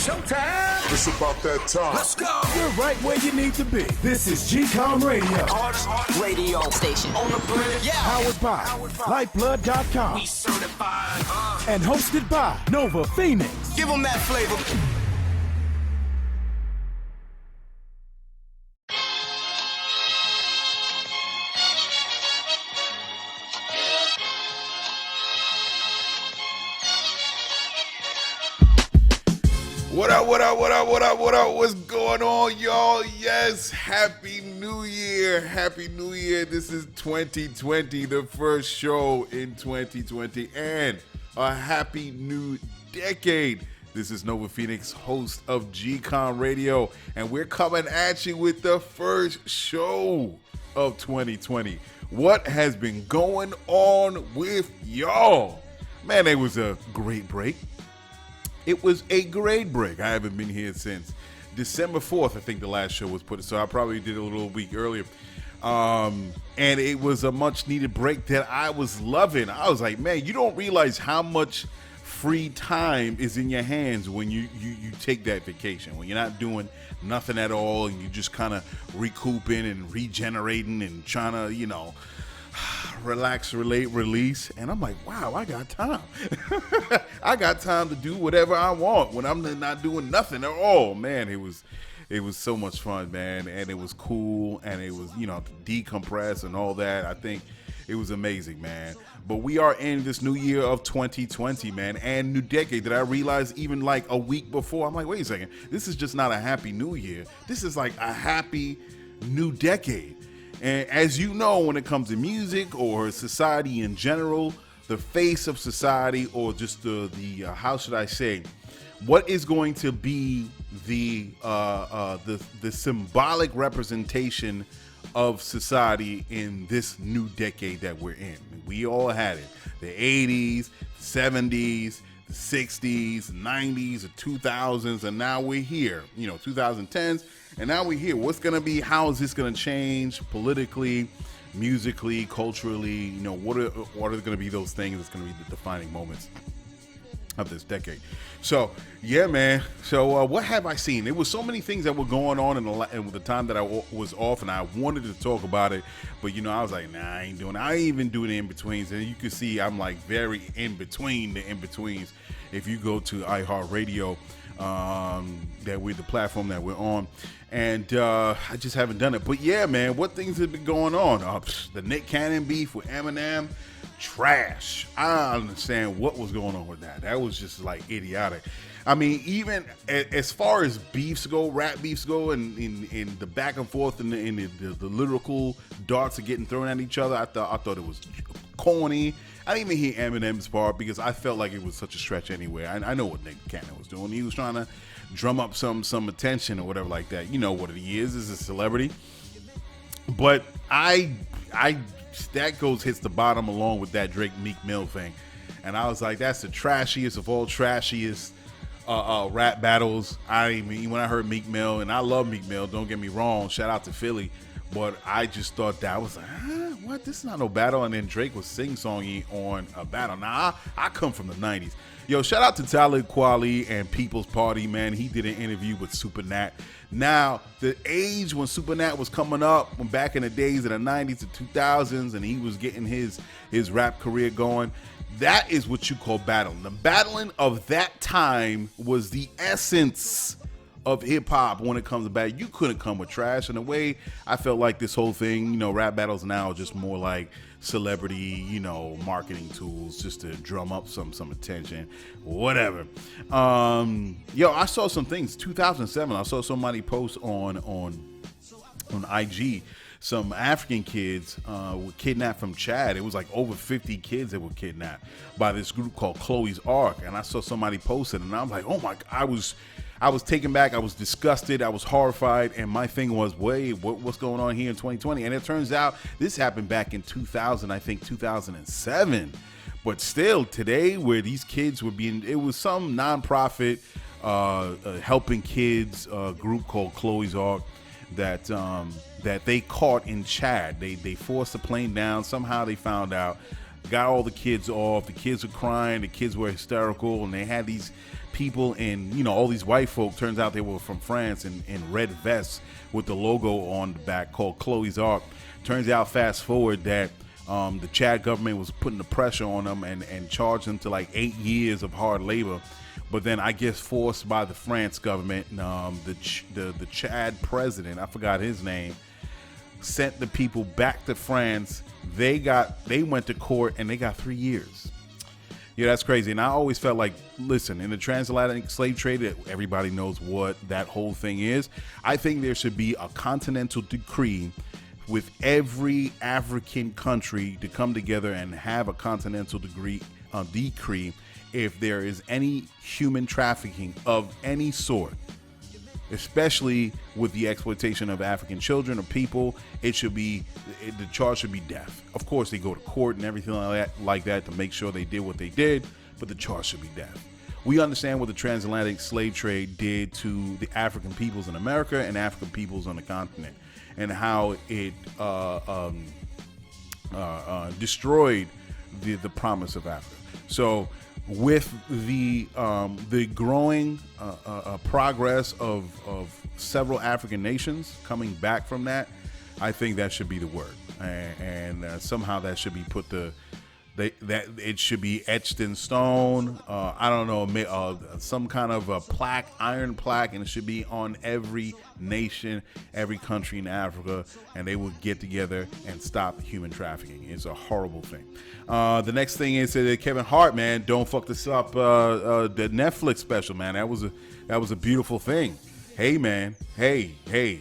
Showtime. It's about that time. Let's go. You're right where you need to be. This is GCOM Radio. Hardest radio station on the planet. Yeah. Powered by Lyfeblood.com. We certified. And hosted by Nova Phoenix. Give them that flavor. What up, what up, what up, what up, what up? What's going on, y'all? Yes, Happy New Year. Happy New Year. This is 2020, the first show in 2020, and a happy new decade. This is Nova Phoenix, host of GCOM Radio, and we're coming at you with the first show of 2020. What has been going on with y'all? Man, it was a great break. It was a great break. I haven't been here since December 4th, I think the last show was put, so I probably did it a little week earlier. And it was a much needed break that I was loving. I was like, man, you don't realize how much free time is in your hands when you take that vacation, when you're not doing nothing at all and you're just kind of recouping and regenerating and trying to, relax, relate, release. And I'm like, wow, I got time. I got time to do whatever I want when I'm not doing nothing at all. Man, it was so much fun, man. And it was cool. And it was, to decompress and all that. I think it was amazing, man. But we are in this new year of 2020, man, and new decade that I realized even like a week before. I'm like, wait a second. This is just not a happy new year. This is like a happy new decade. And as you know, when it comes to music or society in general, the face of society, or just the how should I say, what is going to be the symbolic representation of society in this new decade that we're in? We all had it: the 80s, 70s, the 60s, 90s, the 2000s, and now we're here. 2010s. And now we're here. What's going to be, how is this going to change politically, musically, culturally? What are going to be those things that's going to be the defining moments of this decade? So, yeah, man. So, what have I seen? There was so many things that were going on in the time that I was off, and I wanted to talk about it. But, I was like, nah, I ain't doing it. I ain't even doing the in-betweens. And you can see I'm like very in-between the in-betweens. If you go to iHeartRadio, that we're the platform that we're on, and I just haven't done it. But yeah, man, what things have been going on? The Nick Cannon beef with Eminem, trash. I don't understand what was going on with that. That was just like idiotic. I mean, even as far as beefs go, rap beefs go, and in the back and forth and the lyrical darts are getting thrown at each other, I thought it was corny. I didn't even hear Eminem's part because I felt like it was such a stretch anyway. I know what Nick Cannon was doing. He was trying to drum up some attention or whatever like that. You know what he is a celebrity. But that hits the bottom along with that Drake Meek Mill thing. And I was like, that's the trashiest of all trashiest rap battles. When I heard Meek Mill, and I love Meek Mill, don't get me wrong, shout out to Philly. But I just thought that was like, what? This is not no battle. And then Drake was sing-songy on a battle. Now, I come from the 90s. Yo, shout out to Talib Kweli and People's Party, man. He did an interview with Super Nat. Now, the age when Super Nat was coming up, when back in the days of the 90s to 2000s, and he was getting his rap career going, that is what you call battling. The battling of that time was the essence of hip-hop when it comes to battle. You couldn't come with trash. In a way, I felt like this whole thing, rap battles now are just more like celebrity, marketing tools just to drum up some attention, whatever. I saw some things. 2007, I saw somebody post on IG, some African kids were kidnapped from Chad. It was like over 50 kids that were kidnapped by this group called Chloe's Ark. And I saw somebody post it, and I'm like, oh my God, I was taken back. I was disgusted. I was horrified. And my thing was, wait, what's going on here in 2020? And it turns out this happened back in 2000, I think 2007. But still, today, where these kids were it was some nonprofit helping kids group called Chloe's Ark that they caught in Chad. They forced the plane down. Somehow they found out, got all the kids off. The kids were crying. The kids were hysterical, and they had these people in, all these white folk, turns out they were from France, in red vests with the logo on the back called Chloe's Ark. Turns out, fast forward, that the Chad government was putting the pressure on them and charged them to like 8 years of hard labor. But then I guess forced by the France government, the Chad president, I forgot his name, sent the people back to France. They went to court and they got 3 years. Yeah, that's crazy. And I always felt like, listen, in the transatlantic slave trade, everybody knows what that whole thing is. I think there should be a continental decree with every African country to come together and have a continental decree if there is any human trafficking of any sort, especially with the exploitation of African children or people. The charge should be death. Of course, they go to court and everything like that to make sure they did what they did, but the charge should be death. We understand what the transatlantic slave trade did to the African peoples in America and African peoples on the continent, and how it destroyed the promise of Africa. So with the growing progress of several African nations coming back from that, I think that should be the word, and somehow that should be that it should be etched in stone. I don't know, some kind of a plaque, iron plaque, and it should be on every nation, every country in Africa, and they would get together and stop human trafficking. It's a horrible thing. The next thing is that Kevin Hart, man, don't fuck this up. The Netflix special, man, that was a beautiful thing. Hey, man, hey.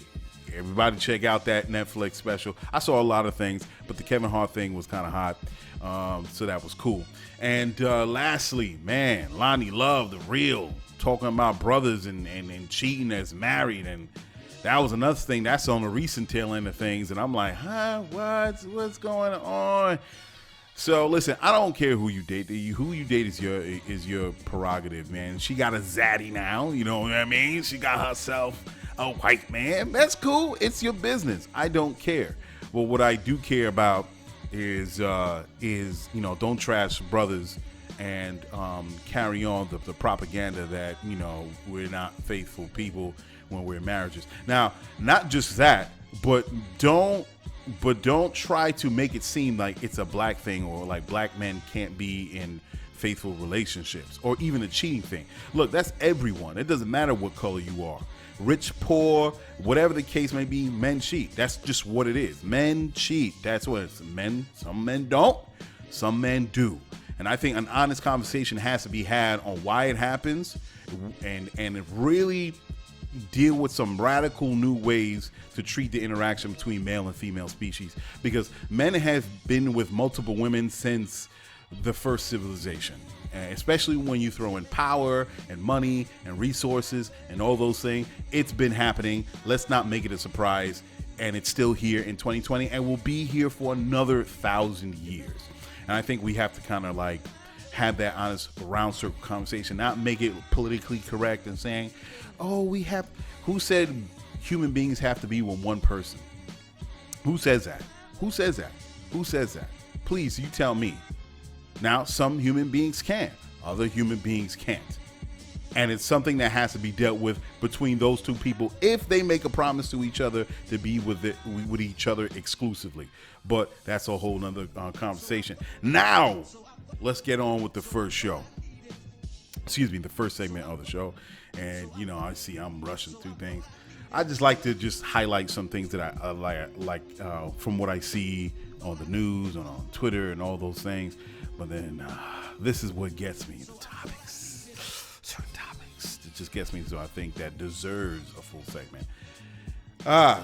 Everybody check out that Netflix special. I saw a lot of things, but the Kevin Hart thing was kind of hot. So that was cool. And lastly, man, Lonnie Love, the real, talking about brothers and cheating as married. And that was another thing that's on the recent tail end of things. And I'm like, what's going on? So listen, I don't care who you date. Who you date is your prerogative, man. She got a zaddy now, you know what I mean? She got herself a white man. That's cool. It's your business. I don't care. But what I do care about is don't trash brothers and carry on the propaganda that we're not faithful people when we're in marriages. Now, not just that, but don't try to make it seem like it's a black thing, or like black men can't be in faithful relationships, or even a cheating thing. Look, that's everyone. It doesn't matter what color you are. Rich, poor, whatever the case may be, men cheat. That's just what it is. Men cheat. That's what it's. Some men don't, some men do. And I think an honest conversation has to be had on why it happens, and really deal with some radical new ways to treat the interaction between male and female species, because men have been with multiple women since the first civilization, especially when you throw in power and money and resources and all those things. It's been happening. Let's not make it a surprise. And it's still here in 2020 and will be here for another 1,000 years. And I think we have to kind of like have that honest round circle conversation, not make it politically correct and saying, who said human beings have to be with one person? Who says that? Who says that? Please, you tell me. Now, some human beings can, other human beings can't. And it's something that has to be dealt with between those two people if they make a promise to each other to be with each other exclusively. But that's a whole nother conversation. Now, let's get on with the first show. The first segment of the show. And, I see I'm rushing through things. I just like to highlight some things that I like from what I see on the news and on Twitter and all those things. But then this is what gets me, the topics. Certain topics. It just gets me, so I think that deserves a full segment.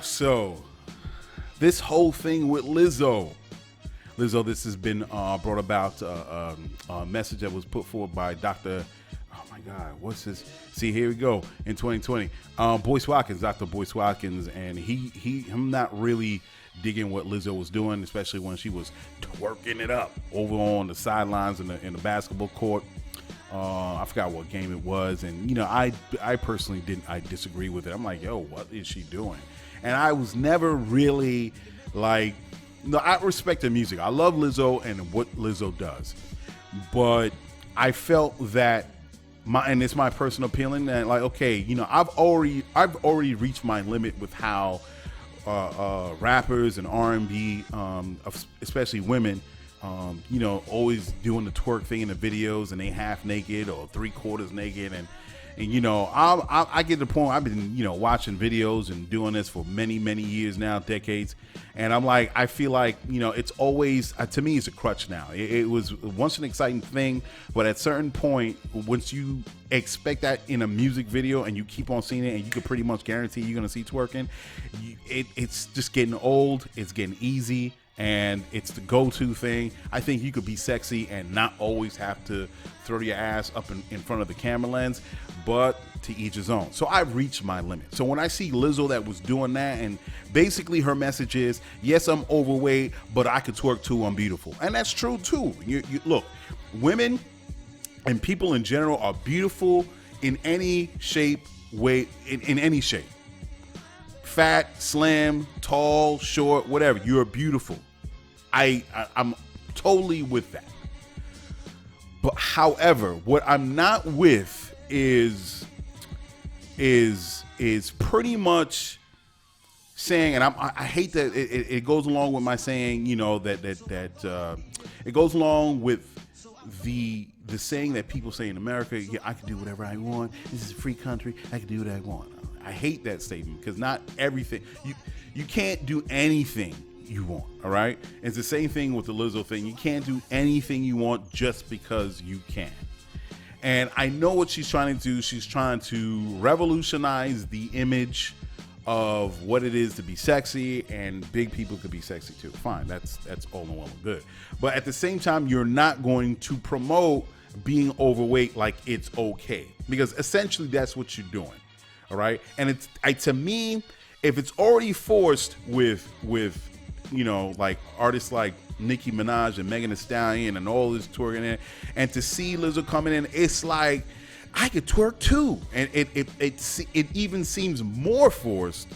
So this whole thing with Lizzo, this has been brought about a message that was put forward by Dr. Oh my God, what's this? See, here we go in 2020. Boyce Watkins, Dr. Boyce Watkins, and I'm not really digging what Lizzo was doing, especially when she was twerking it up over on the sidelines in the basketball court. I forgot what game it was, and I personally disagree with it. I'm like, yo, what is she doing? And I was never really like, no, I respect her music. I love Lizzo and what Lizzo does, but I felt that and it's my personal opinion that, like, okay, you know, I've already reached my limit with how rappers and R&B, especially women, you know, always doing the twerk thing in the videos, and they half naked or 3/4 naked, and you know, I get to the point. I've been, you know, watching videos and doing this for many years now, decades, and I'm like, I feel like, you know, it's always, to me, it's a crutch now. It was once an exciting thing, but at a certain point, once you expect that in a music video and you keep on seeing it, and you can pretty much guarantee you're gonna see twerking, it's just getting old. It's getting easy. And it's the go-to thing. I think you could be sexy and not always have to throw your ass up in front of the camera lens, but to each his own. So I've reached my limit. So when I see Lizzo that was doing that, and basically her message is, yes, I'm overweight, but I could twerk too, I'm beautiful. And that's true too. You look, women and people in general are beautiful in any shape, way, in any shape. Fat, slim, tall, short, whatever. You're beautiful. I'm totally with that. But however, what I'm not with is pretty much saying, and I hate that it goes along with my saying, you know, that it goes along with the saying that people say in America, yeah, I can do whatever I want. This is a free country. I can do what I want. I hate that statement, because not everything, you can't do anything you want, all right? It's the same thing with the Lizzo thing. You can't do anything you want just because you can. And I know what she's trying to do. She's trying to revolutionize the image of what it is to be sexy, and big people could be sexy too. Fine, that's all in well and good. But at the same time, you're not going to promote being overweight like it's okay, because essentially that's what you're doing. All right. And to me, if it's already forced with, you know, like artists like Nicki Minaj and Megan Thee Stallion and all this twerking in, and to see Lizzo coming in, it's like, I could twerk too. And it even seems more forced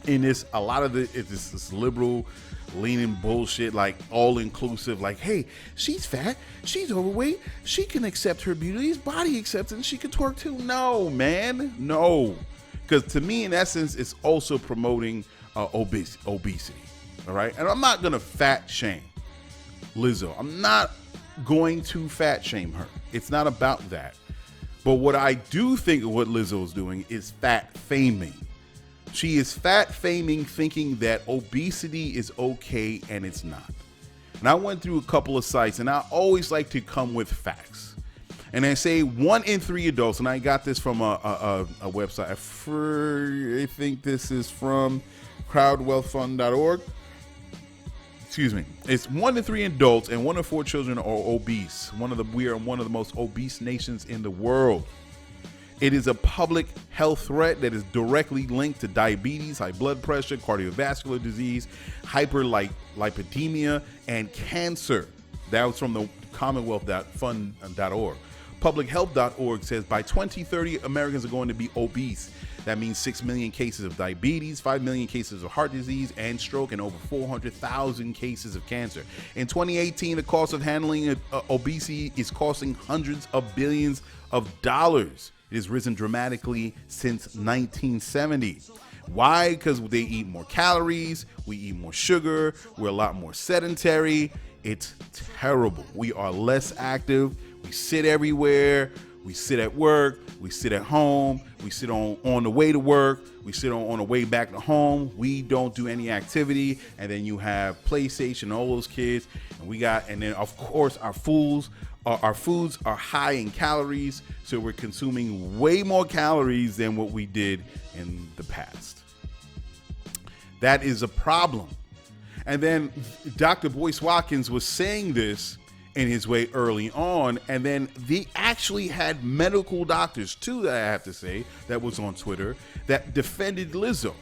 in this, a lot of it's this liberal leaning bullshit, like all inclusive, like, hey, she's fat, she's overweight, she can accept her beauty, body acceptance, she can twerk too. No, man, no. Because to me, in essence, it's also promoting obesity. All right. And I'm not going to fat shame Lizzo. I'm not going to fat shame her. It's not about that. But what I do think of what Lizzo is doing is fat faming. She is fat faming, thinking that obesity is okay, and it's not. And I went through a couple of sites, and I always like to come with facts. And I say 1 in 3 adults, and I got this from a website. I think this is from crowdwealthfund.org. Excuse me. It's 1 in 3 adults and 1 in 4 children are obese. We are one of the most obese nations in the world. It is a public health threat that is directly linked to diabetes, high blood pressure, cardiovascular disease, hyperlipidemia, and cancer. That was from the commonwealth.fund.org. Publichealth.org says by 2030, Americans are going to be obese. That means 6 million cases of diabetes, 5 million cases of heart disease and stroke, and over 400,000 cases of cancer. In 2018, the cost of handling obesity is costing hundreds of billions of dollars. It has risen dramatically since 1970. Why? Because they eat more calories, we eat more sugar, we're a lot more sedentary. It's terrible. We are less active. We sit everywhere. We sit at work. We sit at home. We sit on the way to work. We sit on the way back to home. We don't do any activity. And then you have PlayStation, all those kids. And then of course our foods are high in calories. So we're consuming way more calories than what we did in the past. That is a problem. And then Dr. Boyce Watkins was saying this in his way early on, and then they actually had medical doctors too, that I have to say, that was on Twitter, that defended Lizzo.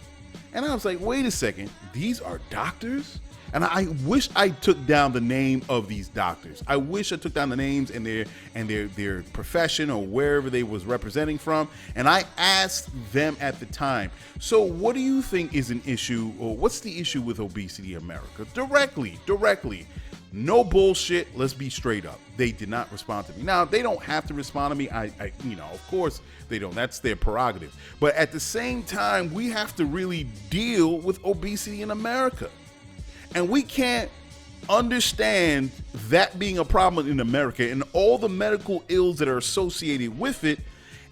And I was like, wait a second, these are doctors? And I wish I took down the name of these doctors. I wish I took down the names and their profession or wherever they was representing from. And I asked them at the time, so what do you think is an issue, or what's the issue with obesity in America? Directly. No bullshit. Let's be straight up. They did not respond to me. Now, they don't have to respond to me. Of course they don't. That's their prerogative. But at the same time, we have to really deal with obesity in America. And we can't understand that being a problem in America and all the medical ills that are associated with it,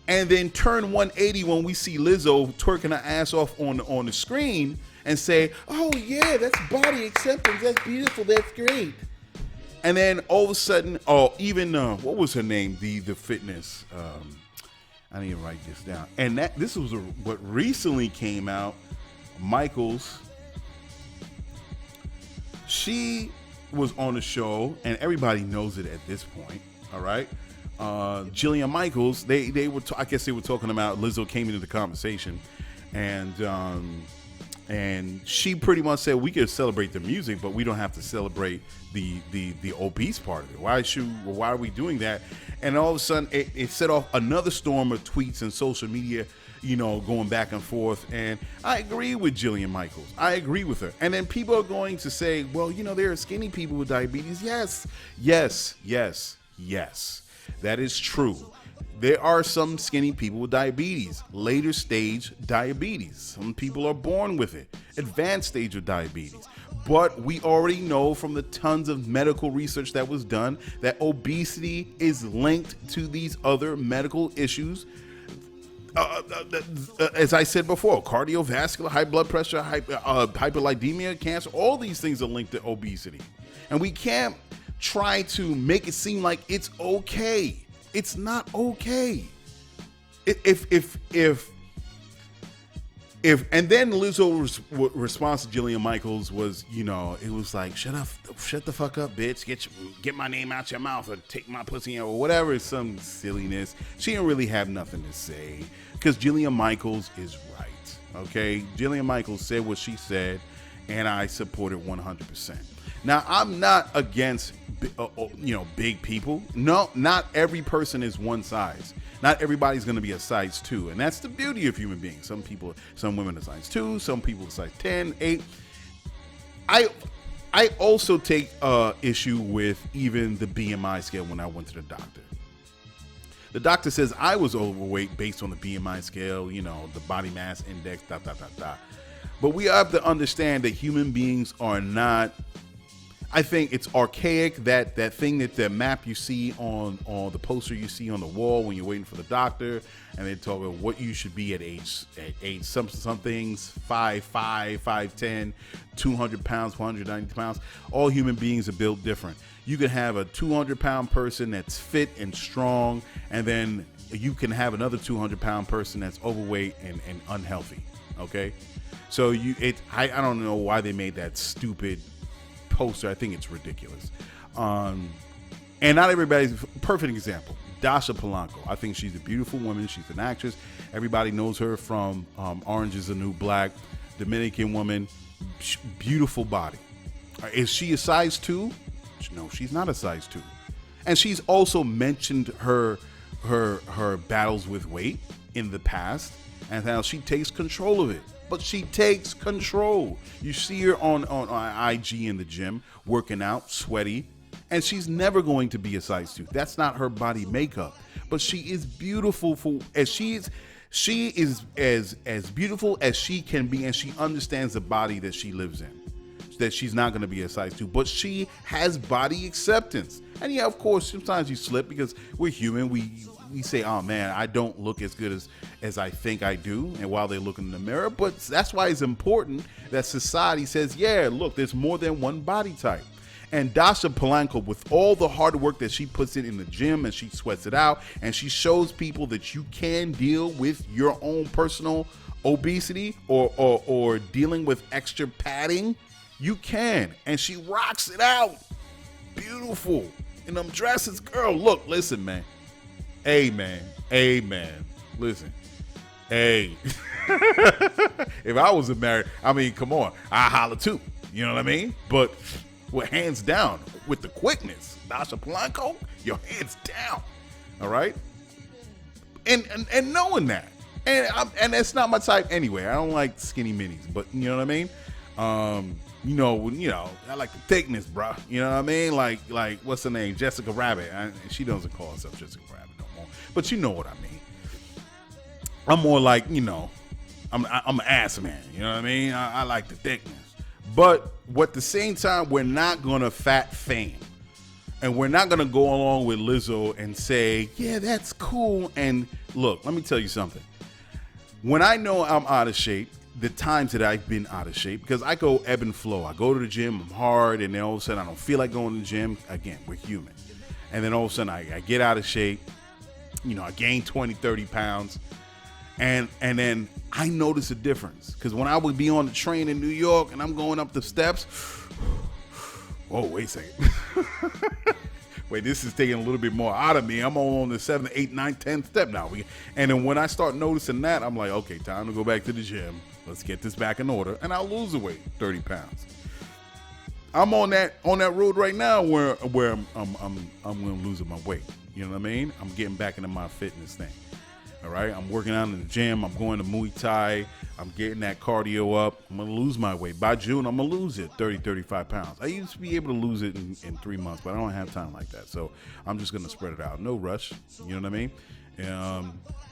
and then turn 180 when we see Lizzo twerking her ass off on the screen and say, oh yeah, that's body acceptance, that's beautiful, that's great. And then all of a sudden, what was her name? The fitness. I need to write this down. And this was what recently came out. Michaels. She was on the show, and everybody knows it at this point. All right. Jillian Michaels. They were. I guess they were talking about Lizzo came into the conversation, and she pretty much said we could celebrate the music, but we don't have to celebrate the obese part of it. Why are we doing that? And all of a sudden, it set off another storm of tweets and social media, going back and forth. And I agree with Jillian Michaels. I agree with her. And then people are going to say, well, there are skinny people with diabetes. Yes. That is true. There are some skinny people with diabetes, later stage diabetes. Some people are born with it, advanced stage of diabetes. But we already know from the tons of medical research that was done that obesity is linked to these other medical issues. As I said before, cardiovascular, high blood pressure, hyperlipidemia, cancer, all these things are linked to obesity. And we can't try to make it seem like it's okay. It's not okay. If and then Lizzo's response to Jillian Michaels was, it was like, shut the fuck up, bitch. Get my name out your mouth or take my pussy out or whatever. Some silliness. She didn't really have nothing to say because Jillian Michaels is right. Okay, Jillian Michaels said what she said, and I support it 100%. Now, I'm not against, big people. No, not every person is one size. Not everybody's going to be a size 2. And that's the beauty of human beings. Some women are size 2, some people are size 10, 8. I also take issue with even the BMI scale when I went to the doctor. The doctor says I was overweight based on the BMI scale, the body mass index, . But we have to understand that human beings are not... I think it's archaic, that thing, that the map you see on the poster you see on the wall when you're waiting for the doctor, and they talk about what you should be at age some things, 5'5", 5'10", 200 pounds, 190 pounds. All human beings are built different. You can have a 200-pound person that's fit and strong, and then you can have another 200-pound person that's overweight and unhealthy. Okay, so I don't know why they made that stupid poster. I think it's ridiculous. And not everybody's perfect example. Dasha Polanco. I think she's a beautiful woman. She's an actress. Everybody knows her from Orange is the New Black. Dominican woman. Beautiful body. Is she a size 2? No, she's not a size 2. And she's also mentioned her battles with weight in the past and how she takes control of it. But she takes control. You see her on IG in the gym, working out, sweaty, and she's never going to be a size 2. That's not her body makeup. But she is beautiful she is as beautiful as she can be, and she understands the body that she lives in. That she's not going to be a size 2, but she has body acceptance. And yeah, of course, sometimes you slip because we're human. We say, oh man, I don't look as good as I think I do, and while they look in the mirror. But that's why it's important that society says, yeah, look, there's more than one body type. And Dasha Polanco, with all the hard work that she puts in the gym, and she sweats it out, and she shows people that you can deal with your own personal obesity or dealing with extra padding. You can, and she rocks it out. Beautiful in them dresses, girl. Look, listen, man. Hey, man. Listen. Hey. If I was married, come on, I holler too. You know what I mean? But with hands down, with the quickness, Dasha Polanco, your hands down. All right. And knowing that, and that's not my type anyway. I don't like skinny minis, but you know what I mean. I like the thickness, bro. You know what I mean? Like what's her name? Jessica Rabbit. She doesn't call herself Jessica Rabbit no more, but you know what I mean. I'm more like, I'm an ass man. You know what I mean? I like the thickness, but at the same time, we're not gonna fat fame, and we're not gonna go along with Lizzo and say, yeah, that's cool. And look, let me tell you something. When I know I'm out of shape, the times that I've been out of shape, because I go ebb and flow. I go to the gym, I'm hard, and then all of a sudden I don't feel like going to the gym. Again, we're human. And then all of a sudden I get out of shape. I gain 20, 30 pounds. And then I notice a difference. Because when I would be on the train in New York and I'm going up the steps, whoa, wait a second. Wait, this is taking a little bit more out of me. I'm on the 7th, 8th, 9th, 10th step now. And then when I start noticing that, I'm like, okay, time to go back to the gym. Let's get this back in order, and I'll lose the weight, 30 pounds. I'm on that road right now where I'm going to lose my weight. You know what I mean? I'm getting back into my fitness thing. All right, I'm working out in the gym. I'm going to Muay Thai. I'm getting that cardio up. I'm going to lose my weight. By June, I'm going to lose it, 30, 35 pounds. I used to be able to lose it in 3 months, but I don't have time like that. So I'm just going to spread it out. No rush. You know what I mean?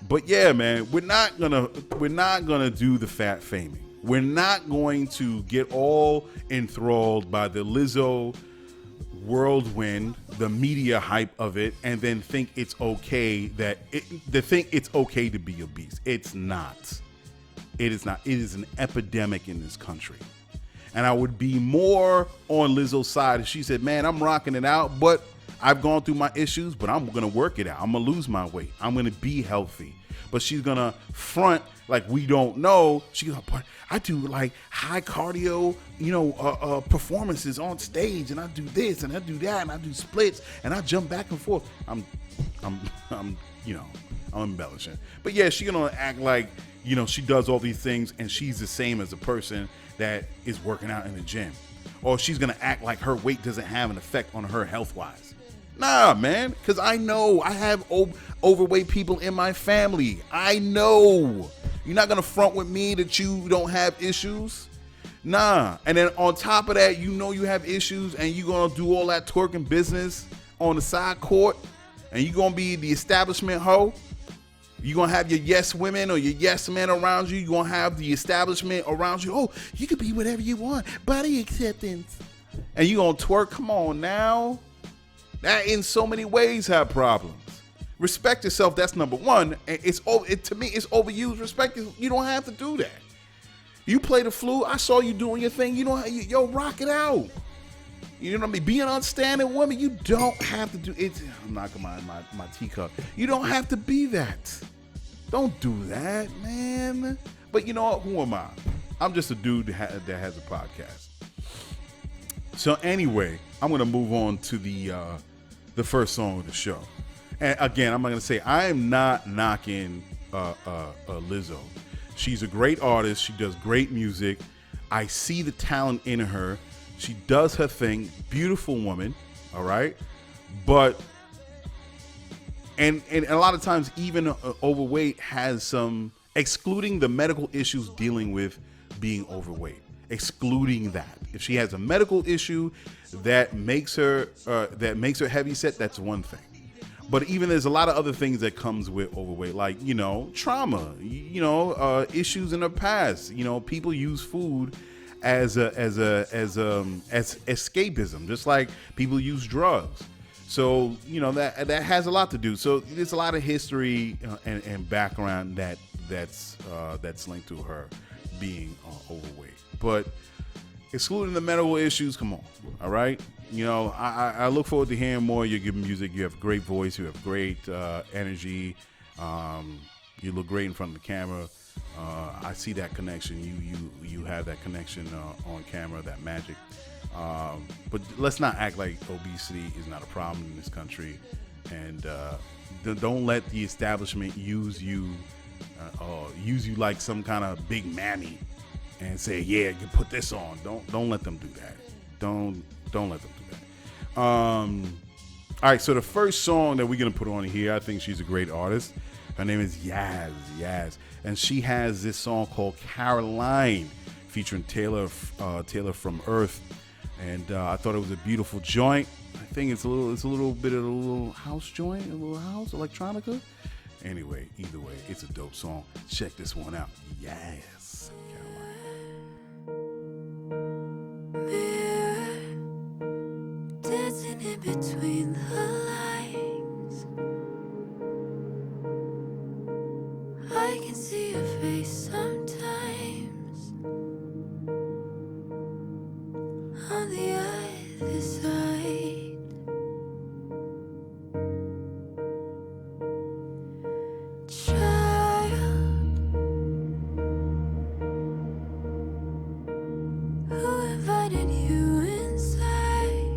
But yeah, man, we're not gonna do the fat faming. We're not going to get all enthralled by the Lizzo whirlwind, the media hype of it, and then think it's okay it's okay to be obese. It's not. It is not. It is an epidemic in this country. And I would be more on Lizzo's side if she said, man, I'm rocking it out, but I've gone through my issues, but I'm going to work it out. I'm going to lose my weight. I'm going to be healthy. But she's going to front like we don't know. She's going to, I do like high cardio, performances on stage, and I do this and I do that and I do splits and I jump back and forth. I'm embellishing. But yeah, she's going to act like, she does all these things and she's the same as a person that is working out in the gym. Or she's going to act like her weight doesn't have an effect on her health-wise. Nah, man, because I know I have overweight people in my family. I know. You're not going to front with me that you don't have issues. Nah. And then on top of that, you have issues and you're going to do all that twerking business on the side court and you're going to be the establishment hoe. You're going to have your yes women or your yes men around you. You're going to have the establishment around you. Oh, you can be whatever you want. Body acceptance. And you're going to twerk. Come on now. That in so many ways have problems. Respect yourself. That's number one. To me, it's overused. Respect. You don't have to do that. You play the flute. I saw you doing your thing. Rock it out. You know what I mean? Be an understanding woman. You don't have to do it. I'm knocking my teacup. You don't have to be that. Don't do that, man. But you know what? Who am I? I'm just a dude that has a podcast. So anyway, I'm going to move on to the first song of the show. And again, I'm not going to say I am not knocking Lizzo. She's a great artist. She does great music. I see the talent in her. She does her thing. Beautiful woman. All right. But and a lot of times even overweight has some, excluding the medical issues dealing with being overweight, excluding that. If she has a medical issue that makes her heavy set, that's one thing. But even there's a lot of other things that comes with overweight, like, trauma, issues in her past. People use food as escapism, just like people use drugs. So, that has a lot to do. So there's a lot of history and background that's linked to her being overweight. But excluding the medical issues, come on, all right? I look forward to hearing more of your good music. You have a great voice. You have great energy. You look great in front of the camera. I see that connection. You have that connection on camera, that magic. But let's not act like obesity is not a problem in this country. And don't let the establishment use you like some kind of big mammy and say, yeah, you put this on. Don't let them do that. Don't let them do that. All right, so the first song that we're gonna put on here, I think she's a great artist. Her name is Yaz, and she has this song called Caroline, featuring Taylor from Earth, and I thought it was a beautiful joint. I think it's a little bit of a little house joint, a little house electronica. Anyway, either way, it's a dope song. Check this one out. Yes. Mirror, dancing in between the lines. I can see your face sometimes on the other side. Child, who invited you inside?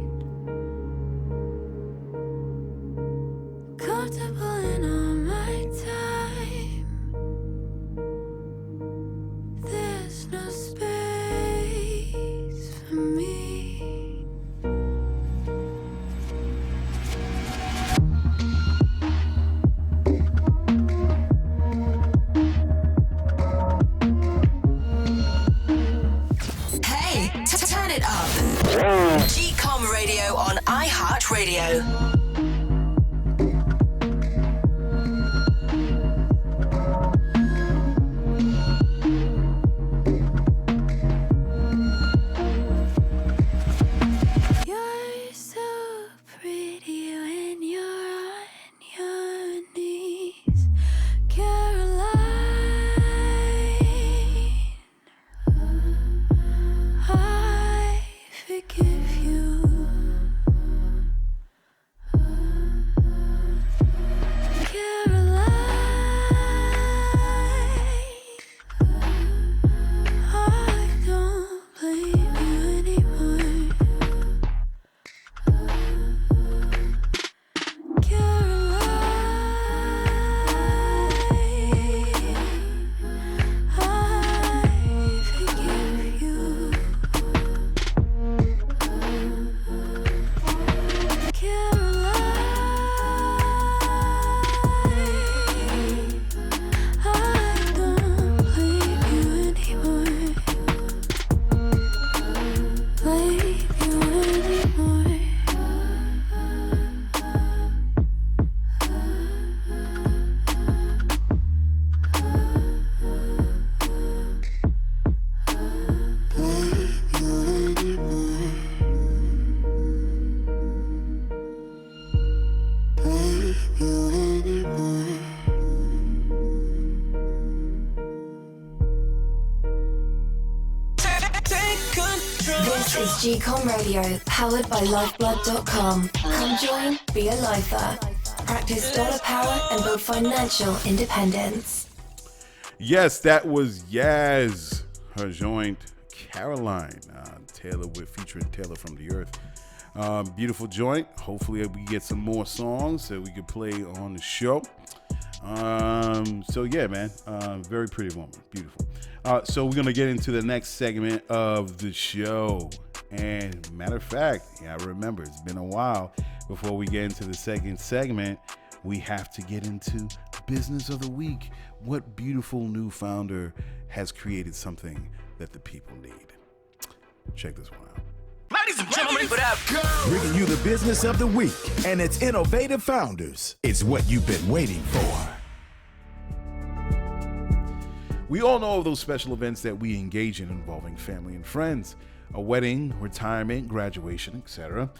Comfortable in all my time. There's no space for me. Hey, turn it up. GCOM Radio on iHeartRadio. You're so pretty when you're on your knees, Caroline. I forgive you. Caroline, I don't blame you anymore. This is GCOM Radio, powered by Lyfeblood.com. Come join, be a lifer. Practice dollar power and build financial independence. Yes, that was Yaz, her joint Caroline, Taylor featuring Taylor from the Earth. Beautiful joint. Hopefully we get some more songs that we can play on the show. So yeah, man, very pretty woman, beautiful. So we're gonna get into the next segment of the show. And matter of fact, yeah, I remember it's been a while before we get into the second segment. We have to get into business of the week. What beautiful new founder has created something that the people need? Check this one out. Ladies and gentlemen, what up? Bringing you the business of the week and its innovative founders. It's what you've been waiting for. We all know of those special events that we engage in involving family and friends, a wedding, retirement, graduation, etc.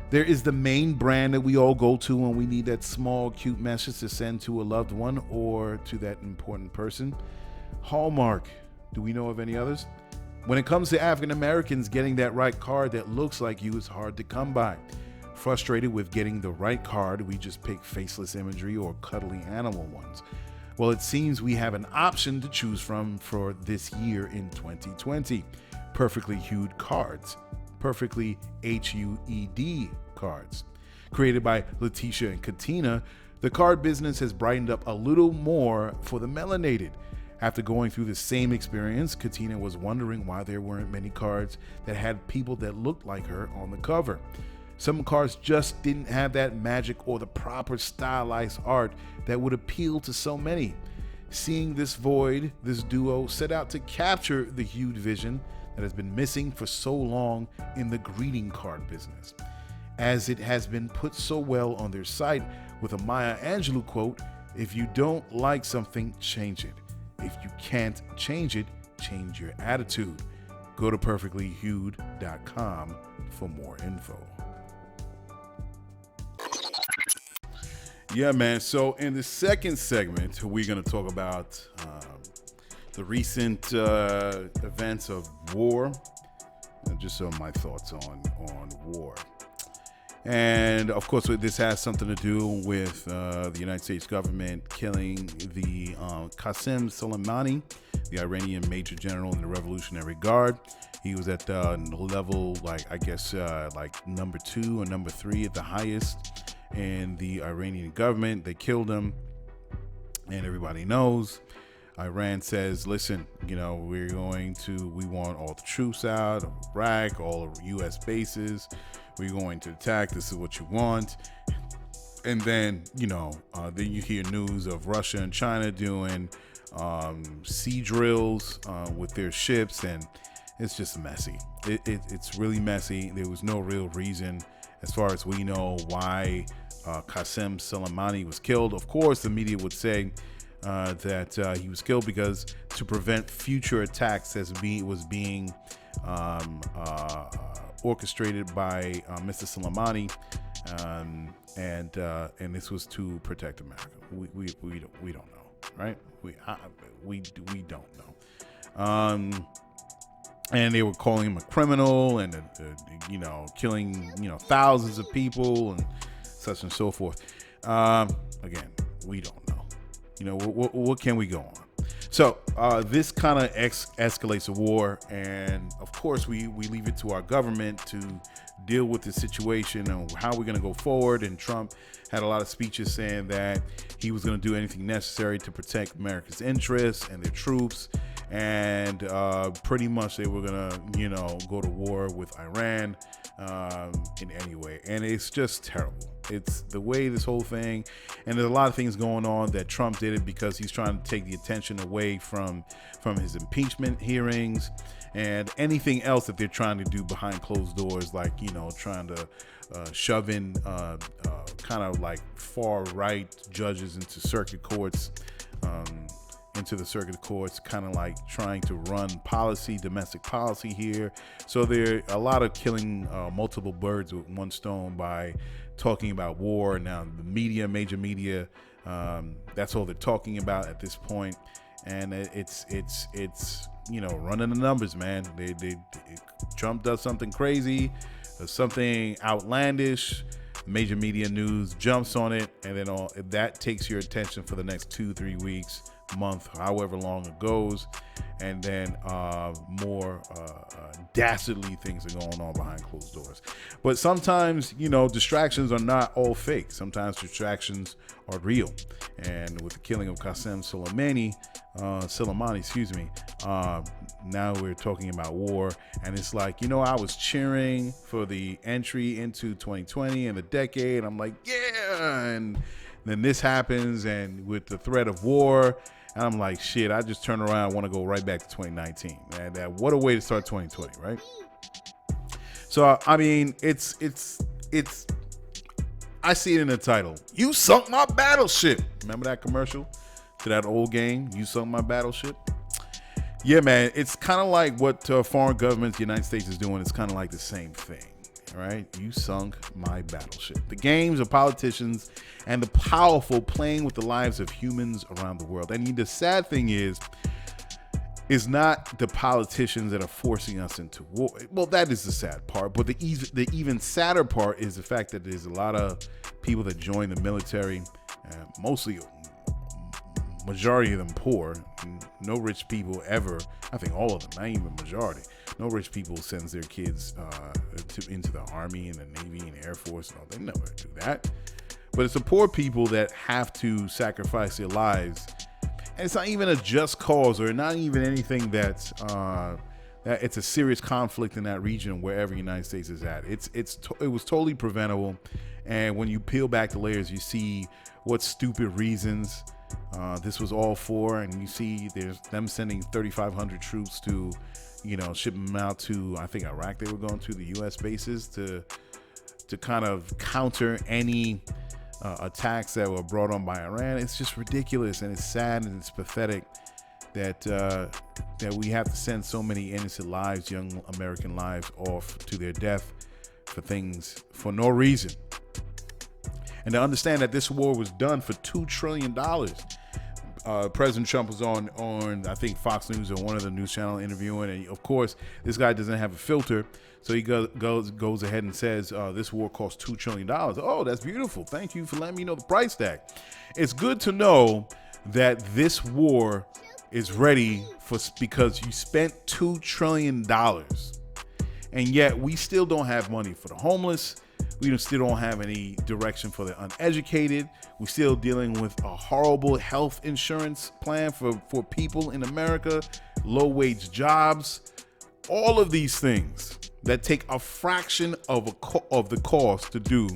There is the main brand that we all go to when we need that small, cute message to send to a loved one or to that important person. Hallmark. Do we know of any others? When it comes to African Americans, getting that right card that looks like you is hard to come by. Frustrated with getting the right card, we just pick faceless imagery or cuddly animal ones. Well, it seems we have an option to choose from for this year in 2020. Perfectly hued cards. Perfectly HUED cards. Created by Letitia and Katina, the card business has brightened up a little more for the melanated. After going through the same experience, Katina was wondering why there weren't many cards that had people that looked like her on the cover. Some cards just didn't have that magic or the proper stylized art that would appeal to so many. Seeing this void, this duo set out to capture the hued vision that has been missing for so long in the greeting card business. As it has been put so well on their site with a Maya Angelou quote, "If you don't like something, change it. If you can't change it, change your attitude." Go to perfectlyhued.com for more info. Yeah, man. So in the second segment, we're going to talk about the recent events of war, and just some of my thoughts on war. And of course, this has something to do with the United States government killing the Qasem Soleimani, the Iranian major general in the Revolutionary Guard. He was at the level, like number 2 or number 3 at the highest in the Iranian government. They killed him, and everybody knows. Iran says, listen, we want all the troops out of Iraq, all of U.S. bases. We're going to attack. This is what you want. And then, then you hear news of Russia and China doing sea drills with their ships, and it's just messy. It's really messy. There was no real reason, as far as we know, why Qasem Soleimani was killed. Of course, the media would say that he was killed because to prevent future attacks as was being orchestrated by Mr. Soleimani, and this was to protect America. We don't know, right? We don't know. And they were calling him a criminal and killing thousands of people and such and so forth. Again, we don't know. What can we go on? So this kind of escalates a war, and of course we leave it to our government to deal with the situation and how we're going to go forward. And Trump had a lot of speeches saying that he was going to do anything necessary to protect America's interests and their troops, and pretty much they were going to go to war with Iran in any way. And it's just terrible. It's the way this whole thing, and there's a lot of things going on that Trump did it because he's trying to take the attention away from his impeachment hearings and anything else that they're trying to do behind closed doors, like trying to shove in kind of like far right judges into circuit courts, kind of like trying to run domestic policy here. So there are a lot of killing multiple birds with one stone by talking about war. Now the major media, that's all they're talking about at this point, and it's running the numbers, man. Trump does something crazy, something outlandish, major media news jumps on it, and then that takes your attention for the next 2-3 weeks, month, however long it goes, and then more dastardly things are going on behind closed doors. But sometimes, distractions are not all fake. Sometimes distractions are real. And with the killing of Qasem Soleimani, now we're talking about war, and it's like, I was cheering for the entry into 2020 and the decade. I'm like, yeah, and then this happens, and with the threat of war, and I'm like, shit, I just turn around and want to go right back to 2019. And what a way to start 2020, right? So, I mean, it's I see it in the title. You sunk my battleship. Remember that commercial to that old game? You sunk my battleship. Yeah, man, it's kind of like what foreign governments, the United States is doing. It's kind of like the same thing. All right, you sunk my battleship. The games of politicians and the powerful playing with the lives of humans around the world. And the sad thing is not the politicians that are forcing us into war. Well, that is the sad part. But the even sadder part is the fact that there's a lot of people that join the military, mostly majority of them poor. No rich people ever. I think all of them, not even majority. No rich people sends their kids into the Army and the Navy and the Air Force. No, they never do that. But it's the poor people that have to sacrifice their lives. And it's not even a just cause, or not even anything that it's a serious conflict in that region wherever the United States is at. It was totally preventable. And when you peel back the layers, you see what stupid reasons This was all for, and you see there's them sending 3,500 troops to, ship them out to, I think Iraq they were going to, the U.S. bases to kind of counter any attacks that were brought on by Iran. It's just ridiculous, and it's sad and it's pathetic that we have to send so many innocent lives, young American lives, off to their death for no reason. And to understand that this war was done for $2 trillion. President Trump was on I think Fox News or one of the news channel interviewing, and of course this guy doesn't have a filter, so he goes ahead and says this war cost $2 trillion. Oh, that's beautiful. Thank you for letting me know the price tag. It's good to know that this war is ready because you spent $2 trillion, and yet we still don't have money for the homeless. We still don't have any direction for the uneducated. We're still dealing with a horrible health insurance plan for people in America, low wage jobs, all of these things that take a fraction of the cost to do.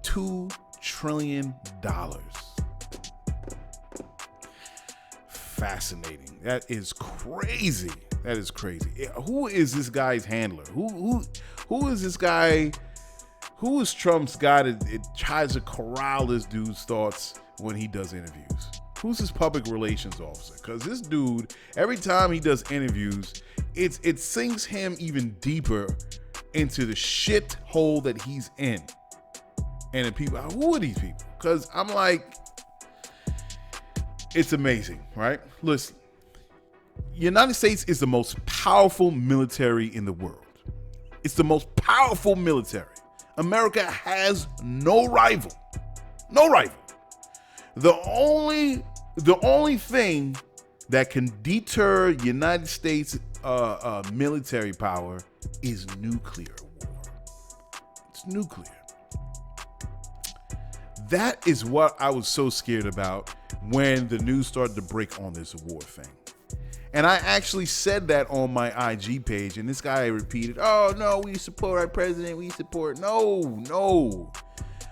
$2 trillion. Fascinating. That is crazy. That is crazy. Who is this guy's handler? Who is this guy? Who is Trump's guy that tries to corral this dude's thoughts when he does interviews? Who's his public relations officer? Because this dude, every time he does interviews, it sinks him even deeper into the shit hole that he's in. And the people, who are these people? Because I'm like, it's amazing, right? Listen, United States is the most powerful military in the world. It's the most powerful military. America has no rival. No rival. The only thing that can deter United States military power is nuclear war. It's nuclear. That is what I was so scared about when the news started to break on this war thing. And I actually said that on my IG page, and this guy repeated, oh, no, we support our president. We support. No.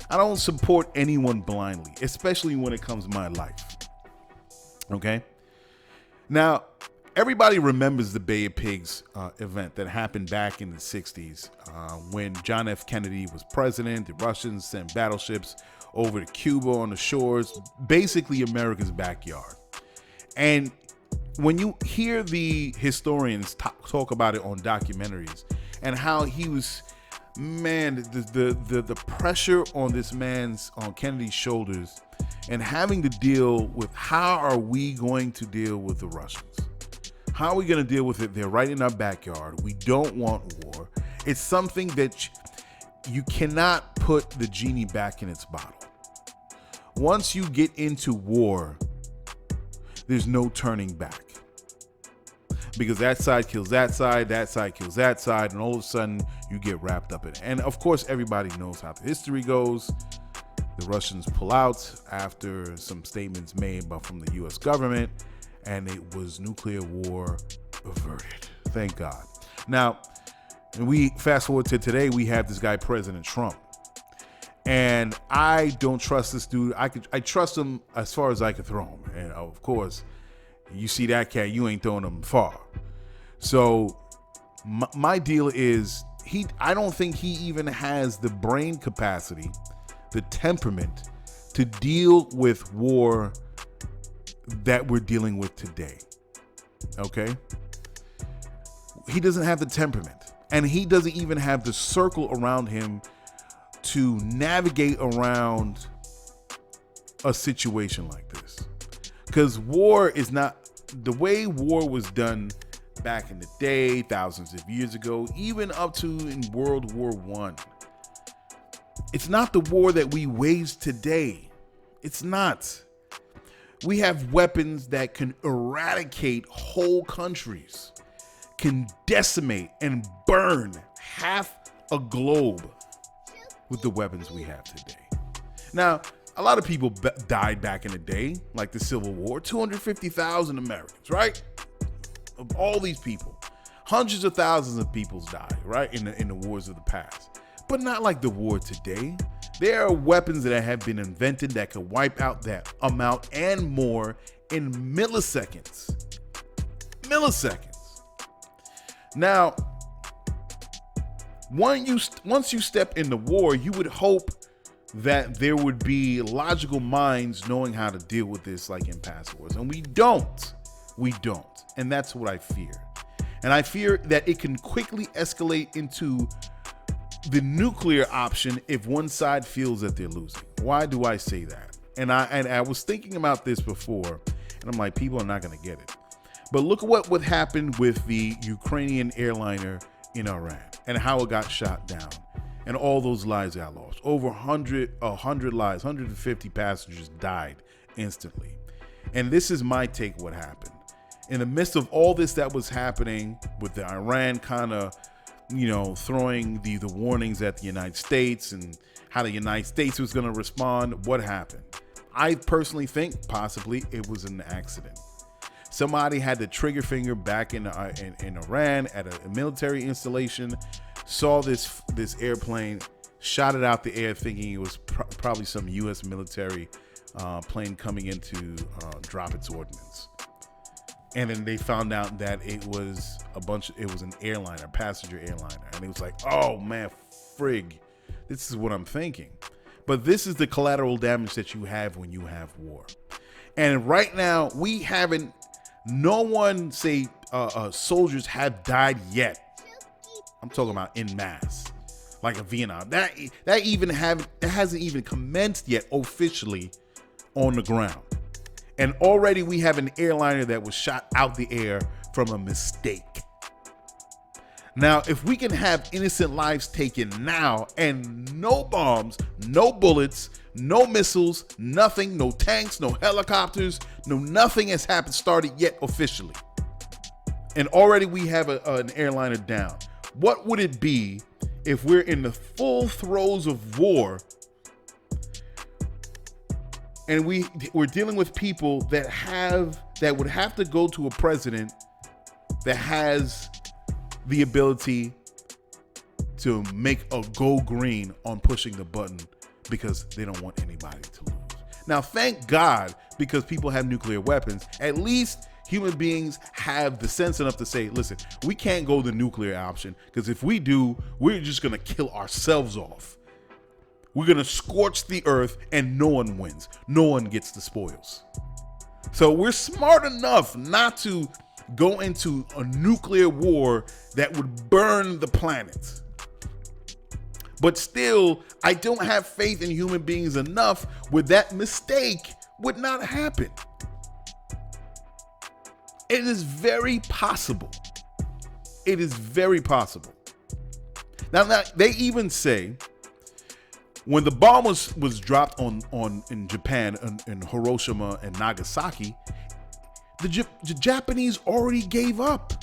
I don't support anyone blindly, especially when it comes to my life. Okay? Now, everybody remembers the Bay of Pigs event that happened back in the 60s when John F. Kennedy was president. The Russians sent battleships over to Cuba on the shores, basically America's backyard. And when you hear the historians talk about it on documentaries and how he was, man, the pressure on this man's, on Kennedy's shoulders, and having to deal with how are we going to deal with the Russians? How are we going to deal with it? They're right in our backyard. We don't want war. It's something that you cannot put the genie back in its bottle. Once you get into war, there's no turning back. Because that side kills that side kills that side, and all of a sudden you get wrapped up in it. And of course, everybody knows how the history goes. The Russians pull out after some statements made from the U.S. government, and it was nuclear war averted. Thank God. Now, we fast forward to today, we have this guy, President Trump. And I don't trust this dude. I trust him as far as I could throw him. And of course, you see that cat, you ain't throwing him far. So my deal is I don't think he even has the brain capacity, the temperament to deal with war that we're dealing with today. Okay? He doesn't have the temperament, and he doesn't even have the circle around him to navigate around a situation like this. Because war is not the way war was done back in the day, thousands of years ago, even up to in World War I. It's not the war that we wage today. It's not. We have weapons that can eradicate whole countries, can decimate and burn half a globe with the weapons we have today. Now, a lot of people died back in the day, like the Civil War, 250,000 Americans, right? Of all these people, hundreds of thousands of people died, right, in the wars of the past. but not like the war today. There are weapons that have been invented that could wipe out that amount and more in milliseconds. Now, once you step into war, you would hope that there would be logical minds knowing how to deal with this like in past wars. And we don't. And that's what I fear. And I fear that it can quickly escalate into the nuclear option if one side feels that they're losing. Why do I say that? And I was thinking about this before, and I'm like, people are not going to get it. But look at what happened with the Ukrainian airliner in Iran and how it got shot down and all those lives got lost. Over 100 lives, 150 passengers died instantly. And this is my take what happened. In the midst of all this that was happening with the Iran kind of, throwing the warnings at the United States and how the United States was going to respond, what happened? I personally think possibly it was an accident. Somebody had the trigger finger back in Iran at a military installation, saw this airplane, shot it out the air thinking it was probably some U.S. military plane coming in to drop its ordnance. And then they found out that it was an airliner, passenger airliner. And it was like, oh man, frig, this is what I'm thinking. But this is the collateral damage that you have when you have war. And right now, no one say soldiers have died yet. I'm talking about en masse, like a Vietnam. That hasn't even commenced yet officially on the ground. And already we have an airliner that was shot out the air from a mistake. Now, if we can have innocent lives taken now and no bombs, no bullets, no missiles, nothing, no tanks, no helicopters, nothing has started yet officially. And already we have an airliner down. What would it be if we're in the full throes of war and we're dealing with people that would have to go to a president that has the ability to make a go green on pushing the button because they don't want anybody to lose. Now, thank God, because people have nuclear weapons, at least human beings have the sense enough to say, listen, we can't go the nuclear option because if we do, we're just going to kill ourselves off. We're going to scorch the earth and no one wins. No one gets the spoils. So we're smart enough not to go into a nuclear war that would burn the planet. But still, I don't have faith in human beings enough where that mistake would not happen. It is very possible. It is very possible. Now they even say when the bomb was dropped in Japan, in Hiroshima and Nagasaki, the Japanese already gave up.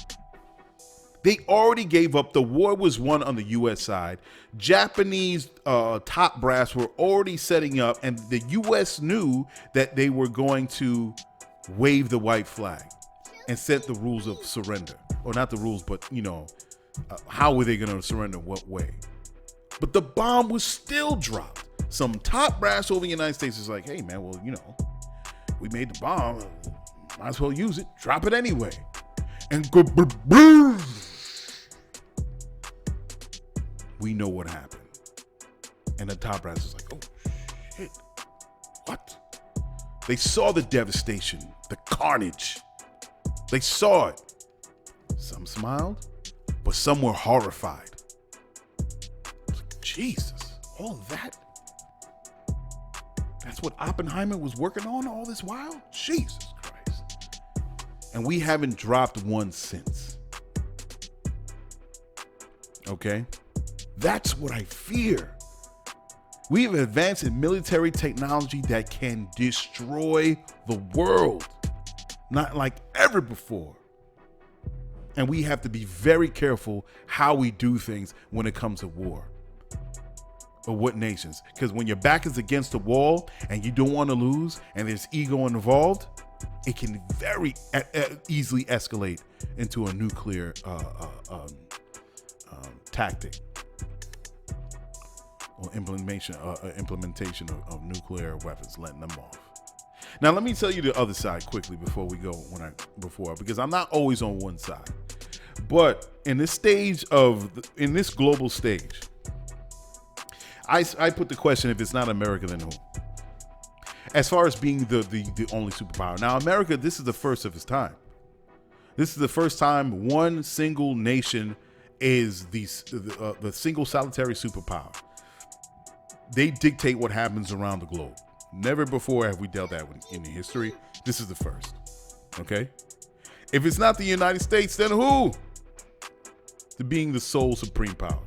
They already gave up. The war was won on the U.S. side. Japanese top brass were already setting up, and the U.S. knew that they were going to wave the white flag and set the rules of surrender. Or not the rules, but, how were they going to surrender? What way? But the bomb was still dropped. Some top brass over the United States is like, hey, man, well, we made the bomb. Might as well use it. Drop it anyway. And go, we know what happened. And the top brass is like, oh, shit. What? They saw the devastation, the carnage. They saw it. Some smiled, but some were horrified. Jesus, all that? That's what Oppenheimer was working on all this while? Jesus Christ. And we haven't dropped one since. Okay? That's what I fear. We have advanced in military technology that can destroy the world, not like ever before. And we have to be very careful how we do things when it comes to war. Or what nations. Because when your back is against the wall and you don't want to lose and there's ego involved, it can very easily escalate into a nuclear tactic. or implementation of nuclear weapons, letting them off. Now, let me tell you the other side quickly before we go. Because I'm not always on one side, but in this global stage, I put the question: if it's not America, then who? As far as being the only superpower. Now, America, this is the first of its time. This is the first time one single nation is the single solitary superpower. They dictate what happens around the globe. Never before have we dealt that in history. This is the first. Okay? If it's not the United States, then who? To being the sole supreme power.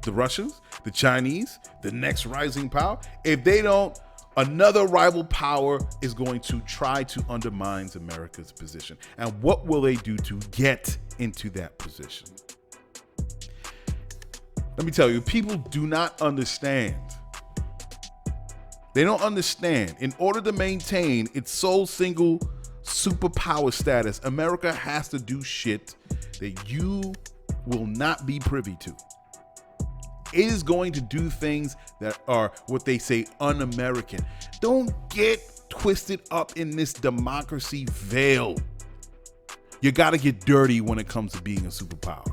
The Russians, the Chinese, the next rising power. If they don't, another rival power is going to try to undermine America's position. And what will they do to get into that position? Let me tell you, people do not understand. They don't understand. In order to maintain its sole single superpower status, America has to do shit that you will not be privy to. It is going to do things that are what they say un-American. Don't get twisted up in this democracy veil. You got to get dirty when it comes to being a superpower.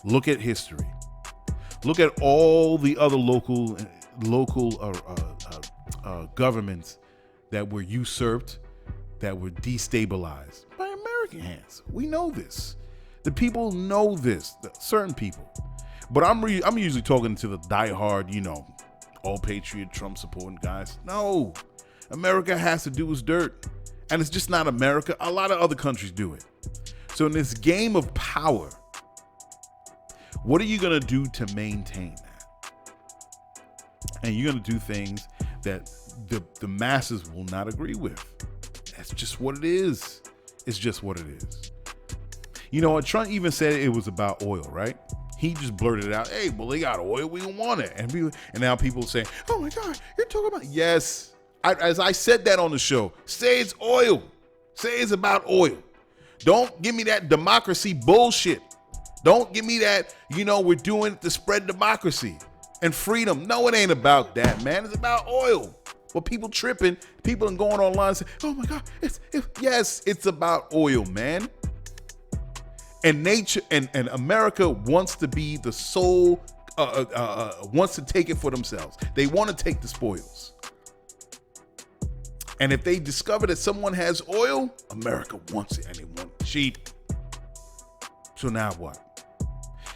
Look at history. Look at all the other local governments that were usurped, that were destabilized by American hands. We know this. The people know this. Certain people. But I'm usually talking to the diehard, all patriot, Trump supporting guys. No, America has to do its dirt, and it's just not America. A lot of other countries do it. So in this game of power, what are you gonna do to maintain that? And you're gonna do things that the masses will not agree with. That's just what it is. It's just what it is. Trump even said it was about oil, right? He just blurted it out. Hey, well, they got oil. We don't want it. And now people say, oh my God, you're talking about, yes. As I said that on the show, say it's oil. Say it's about oil. Don't give me that democracy bullshit. Don't give me that, we're doing it to spread democracy and freedom. No, it ain't about that, man. It's about oil. Well, people tripping, people are going online and saying, oh my God, yes, it's about oil, man. And nature and America wants to be the sole, wants to take it for themselves. They want to take the spoils. And if they discover that someone has oil, America wants it and they want it cheap. So now what?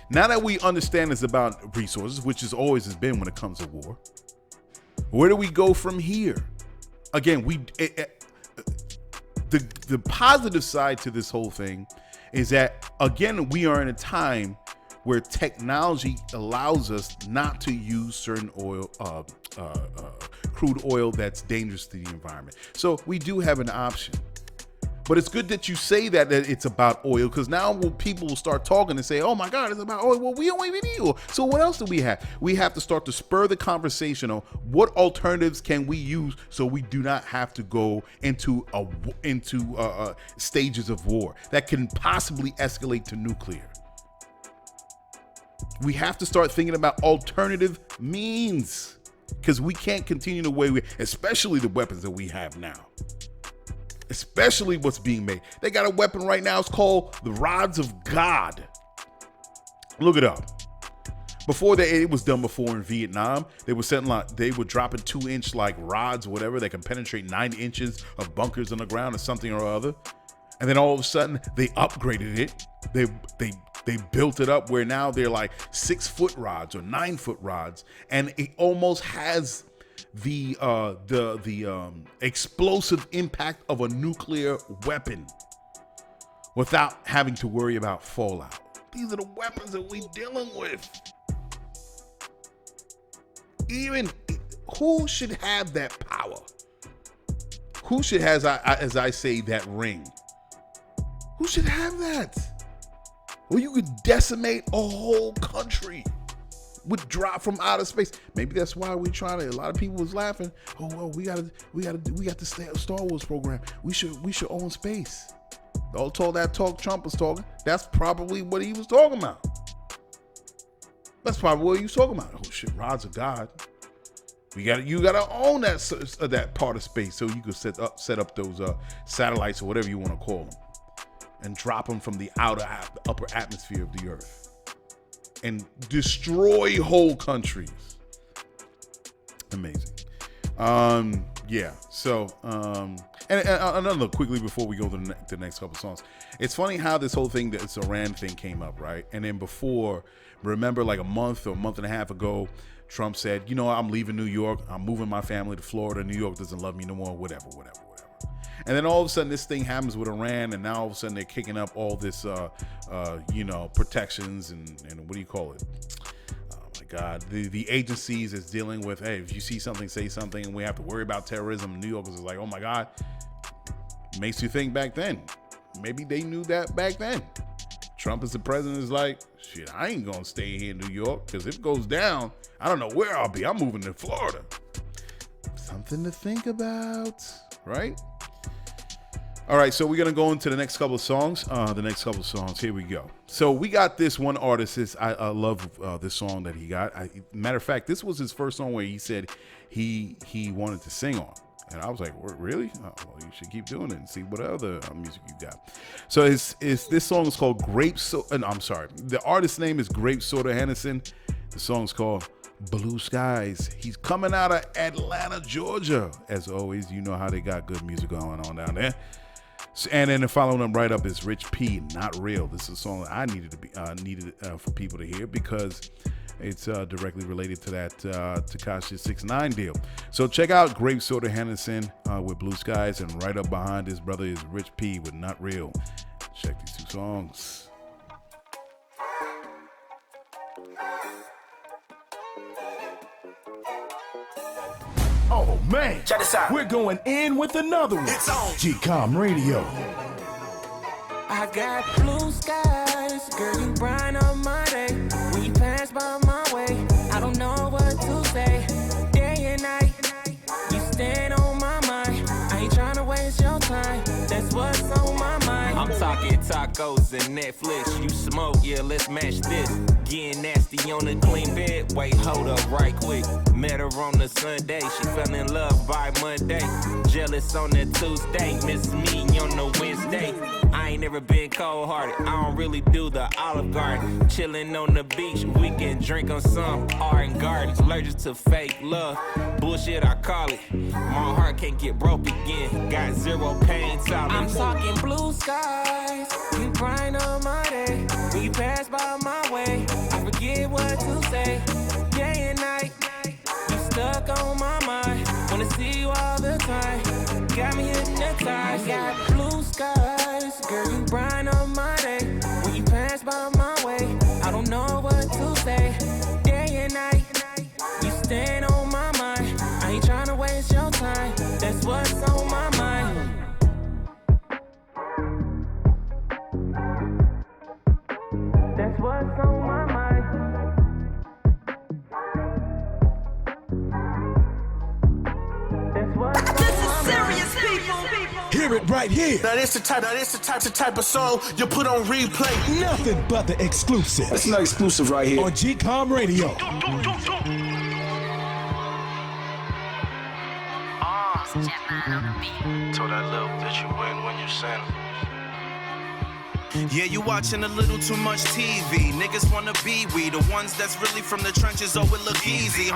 Now that we understand it's about resources, which is always has been when it comes to war, where do we go from here? Again, the positive side to this whole thing is that, again, we are in a time where technology allows us not to use certain oil, crude oil that's dangerous to the environment. So we do have an option. But it's good that you say that it's about oil, because now people will start talking and say, oh my God, it's about oil. Well, we don't even need oil. So what else do we have? We have to start to spur the conversation on what alternatives can we use so we do not have to go into stages of war that can possibly escalate to nuclear. We have to start thinking about alternative means, because we can't continue the way especially the weapons that we have now. Especially what's being made. They got a weapon right now. It's called the Rods of God. Look it up. Before it was done before in Vietnam. They were dropping 2-inch like rods or whatever that can penetrate 9 inches of bunkers on the ground or something or other. And then all of a sudden they upgraded it. They built it up where now they're like 6-foot rods or 9-foot rods, and it almost has the explosive impact of a nuclear weapon without having to worry about fallout. These are the weapons that we're dealing with. Even who should have that power? Who should have, as I say, that ring? Who should have that? Well, you could decimate a whole country. Would drop from outer space. Maybe that's why we're trying to. A lot of people was laughing. Oh well, we got the Star Wars program. We should own space. All that talk Trump was talking. That's probably what he was talking about. That's probably what he was talking about. Oh shit, rods of God. You gotta own that part of space so you can set up those satellites or whatever you want to call them, and drop them from the upper atmosphere of the Earth and destroy whole countries. Amazing. Yeah. So, and another quickly before we go to the next couple songs. It's funny how this whole thing, this Iran thing came up, right? And then before, remember like a month or a month and a half ago, Trump said, you know, I'm leaving New York. I'm moving my family to Florida. New York doesn't love me no more, whatever. And then all of a sudden this thing happens with Iran, and now all of a sudden they're kicking up all this, protections and what do you call it? Oh my God, the agencies is dealing with, hey, if you see something, say something, and we have to worry about terrorism. New Yorkers is like, oh my God, makes you think back then. Maybe they knew that back then. Trump as the president is like, shit, I ain't gonna stay here in New York, because if it goes down, I don't know where I'll be. I'm moving to Florida. Something to think about, right? All right, so we're going to go into the next couple of songs. Here we go. So we got this one artist. I love this song that he got. Matter of fact, this was his first song where he said he wanted to sing on. And I was like, really? Oh, well, you should keep doing it and see what other music you got. So this song is called GrapeSoda. I'm sorry. The artist's name is GrapeSoda Henderson. The song's called Blue Skies. He's coming out of Atlanta, Georgia. As always, you know how they got good music going on down there. And then following them right up is Rich P, Not Real. This is a song that I needed for people to hear because it's directly related to that Tekashi 6ix9ine deal. So check out GrapeSoda Henderson with Blue Skies, and right up behind his brother is Rich P with Not Real. Check these two songs. Oh man, Check this out. we're going in with another one. It's on. GCOM Radio. I got blue skies, girl, you bright on my day. When you pass by my way, I don't know what to say. Day and night, you stand on my mind. I ain't tryna waste your time, that's what's on my mind. I'm talking tacos and Netflix. You smoke, yeah, let's match this. Getting nasty on the clean bed. Wait, hold up right quick. Met her on the Sunday. She fell in love by Monday. Jealous on the Tuesday. Miss me on the Wednesday. I ain't never been cold-hearted. I don't really do the Olive Garden. Chilling on the beach. We can drink on some art and gardens. Allergic to fake love. Bullshit, I call it. My heart can't get broke again. Got zero pain tolerance. I'm talking blue skies, you bright on my day. When you pass by my way, I forget what to say. Day and night, you stuck on my mind. Wanna see you all the time. Got me hypnotized. Got blue skies, girl, you bright on my day. When you pass by my way, I don't know what to say. Day and night, you stand on my mind. I ain't tryna waste your time. That's what's on my mind. That's what's on my mind. That's what's on my Serious people. Hear it right here. Now this the type of song you put on replay. Nothing but the exclusive. It's not exclusive right here. On GCOM Radio. Told that little bitch you win when you sin. Yeah, you watching a little too much TV. Niggas wanna be we, the ones that's really from the trenches, oh it look easy,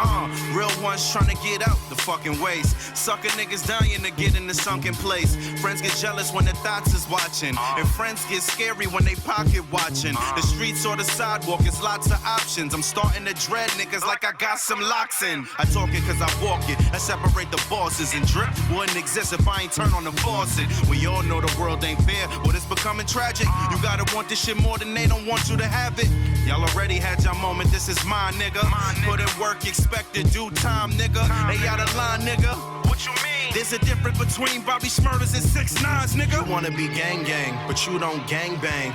Real ones trying to get out the fucking ways. Sucker niggas dying to get in the sunken place. Friends get jealous when the thoughts is watching, and friends get scary when they pocket watching. The streets or the sidewalk, it's lots of options. I'm starting to dread niggas like I got some locks in. I talk it cause I walk it. I separate the bosses, and drip wouldn't exist if I ain't turn on the faucet. We all know the world ain't fair, but it's becoming tragic. You gotta want this shit more than they don't want you to have it. Y'all already had your moment, this is mine, nigga. Put in work, expected due time, nigga. They out of line, nigga. What you mean? There's a difference between Bobby Smurters and 6ix9ines, nigga. You wanna be gang gang, but you don't gang bang.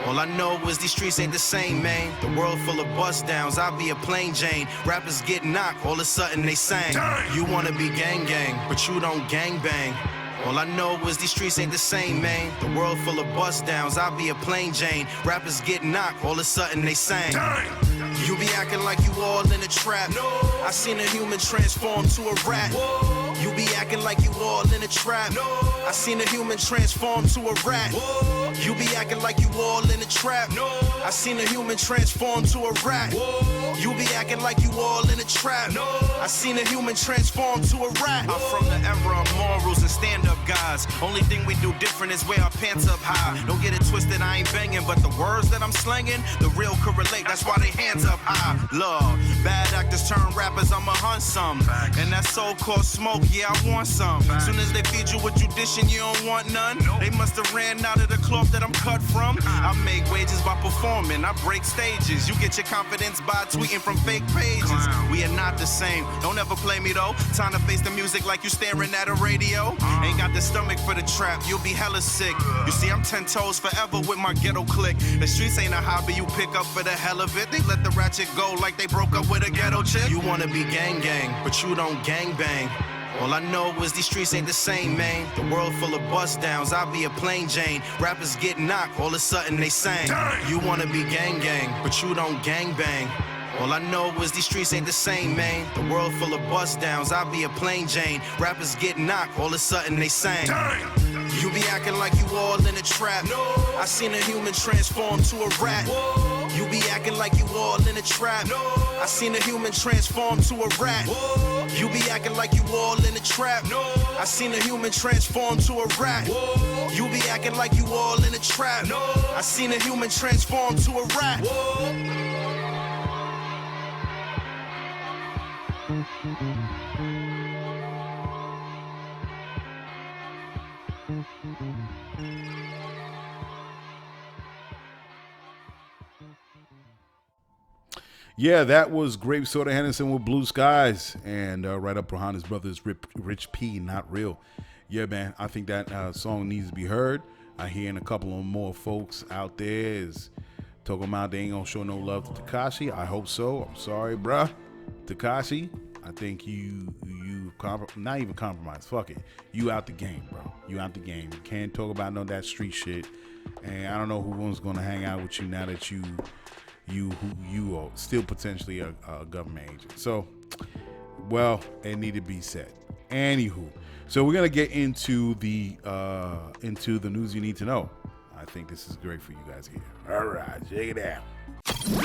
All I know is these streets ain't the same, man. The world full of bust downs, I be a plain Jane. Rappers get knocked, all of a sudden they sang. You wanna be gang gang, but you don't gang bang. All I know is these streets ain't the same, man. The world full of bust downs, I'll be a plain Jane. Rappers get knocked, all of a sudden they sang. You be acting like you all in a trap. No. I seen a human transform to a rat. Whoa. You be acting like you all in a trap. No. I seen a human transform to a rat. Whoa. You be acting like you all in a trap. No. I seen a human transform to a rat. Whoa. You be acting like you all in a trap. No. I seen a human transform to a rat. I'm from the era of morals and stand-up guys. Only thing we do different is wear our pants up high. Don't get it twisted, I ain't banging, but the words that I'm slanging, the real correlate. That's why they hands up high. Love, bad actors turn rappers, I'ma hunt some. And that so-called smoke, yeah, I want some. Soon as they feed you what you dishing, you don't want none. They must have ran out of the cloth that I'm cut from. I make wages by performing, I break stages. You get your confidence by tweeting from fake pages. We are not the same, don't ever play me though. Time to face the music like you staring at a radio. Ain't got the stomach for the trap, you'll be hella sick. You see, I'm 10 toes forever with my ghetto clique. The streets ain't a hobby you pick up for the hell of it. They let the ratchet go like they broke up with a ghetto chick. You wanna be gang gang, but you don't gang bang. All I know is these streets ain't the same, man. The world full of bust downs, I'll be a plain Jane. Rappers get knocked, all of a sudden they sang. You wanna be gang gang, but you don't gang bang. All I know is these streets ain't the same, man. The world full of bust downs, I'll be a plain Jane. Rappers get knocked, all of a sudden they sang. You be acting like you all in a trap. No. I seen a human transform to a rat. Whoa. You be acting like you all in a trap. No. I seen a human transform to a rat. Whoa. You be acting like you all in a trap. No. I seen a human transform to a rat. Whoa. You be acting like you all in a trap. No. I seen a human transform to a rat. Whoa. Yeah, that was GrapeSoda Henderson with Blue Skies, and right up behind his brother's Rich P, Not Real. Yeah, man, I think that song needs to be heard. I hearing a couple of more folks out there is talking about they ain't gonna show no love to Tekashi. I hope so. I'm sorry, bruh. Tekashi, I think you not even compromise. Fuck it. You out the game, bro. You out the game. You can't talk about none of that street shit. And I don't know who one's gonna hang out with you now that you are still potentially a government agent. So, well, it need to be said. Anywho, so we're gonna get into the news you need to know. I think this is great for you guys here. All right, check it out.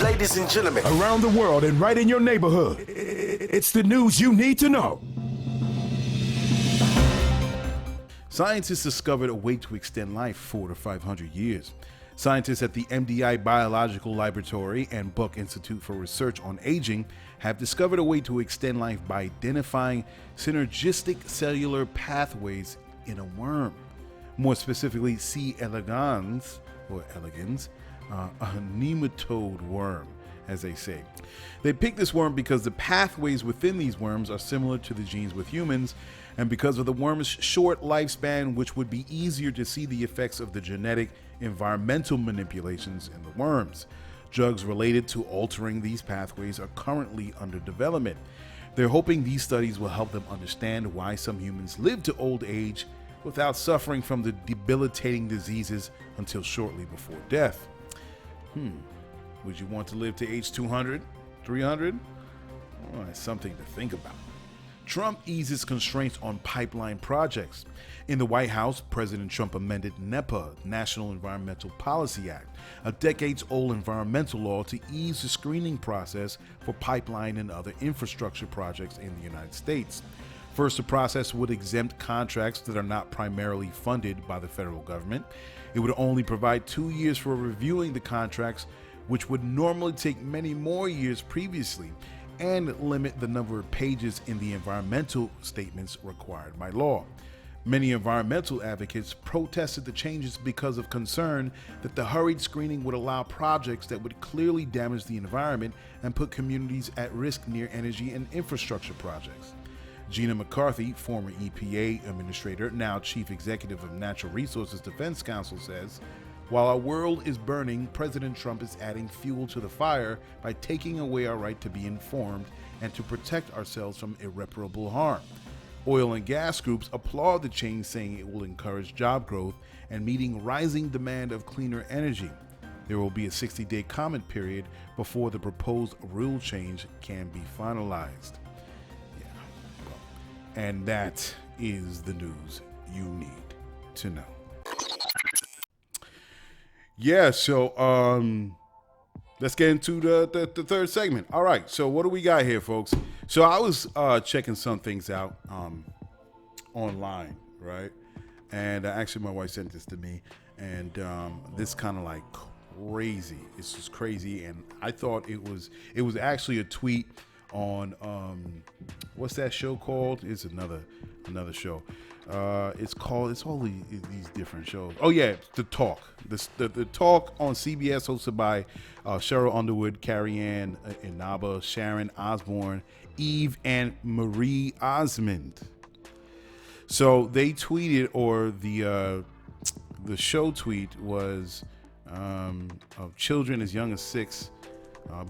Ladies and gentlemen, around the world and right in your neighborhood, it's the news you need to know. Scientists discovered a way to extend life 400 to 500 years. Scientists at the MDI Biological Laboratory and Buck Institute for Research on Aging have discovered a way to extend life by identifying synergistic cellular pathways in a worm. More specifically, C. elegans, a nematode worm, as they say. They picked this worm because the pathways within these worms are similar to the genes with humans, and because of the worm's short lifespan, which would be easier to see the effects of the genetic environmental manipulations in the worms. Drugs related to altering these pathways are currently under development. They're hoping these studies will help them understand why some humans live to old age without suffering from the debilitating diseases until shortly before death. Would you want to live to age 200, 300? Oh, that's something to think about. Trump eases constraints on pipeline projects. In the White House, President Trump amended NEPA, National Environmental Policy Act, a decades-old environmental law to ease the screening process for pipeline and other infrastructure projects in the United States. First, the process would exempt contracts that are not primarily funded by the federal government. It would only provide 2 years for reviewing the contracts, which would normally take many more years previously, and limit the number of pages in the environmental statements required by law. Many environmental advocates protested the changes because of concern that the hurried screening would allow projects that would clearly damage the environment and put communities at risk near energy and infrastructure projects. Gina McCarthy, former EPA administrator, now chief executive of Natural Resources Defense Council, says, "While our world is burning, President Trump is adding fuel to the fire by taking away our right to be informed and to protect ourselves from irreparable harm. Oil and gas groups applaud the change, saying it will encourage job growth and meeting rising demand of cleaner energy. There will be a 60-day comment period before the proposed rule change can be finalized. Yeah. And that is the news you need to know. Yeah, so let's get into the third segment. All right, so what do we got here, folks? So I was checking some things out online, right? And actually my wife sent this to me, and this kind of like crazy. It's just crazy, and I thought it was actually a tweet on what's that show called? It's another show. It's all these different shows. Oh yeah, The Talk. The Talk on CBS, hosted by Cheryl Underwood, Carrie Ann Inaba, Sharon Osbourne, Eve and Marie Osmond. So they tweeted, or the show tweet was of children as young as 6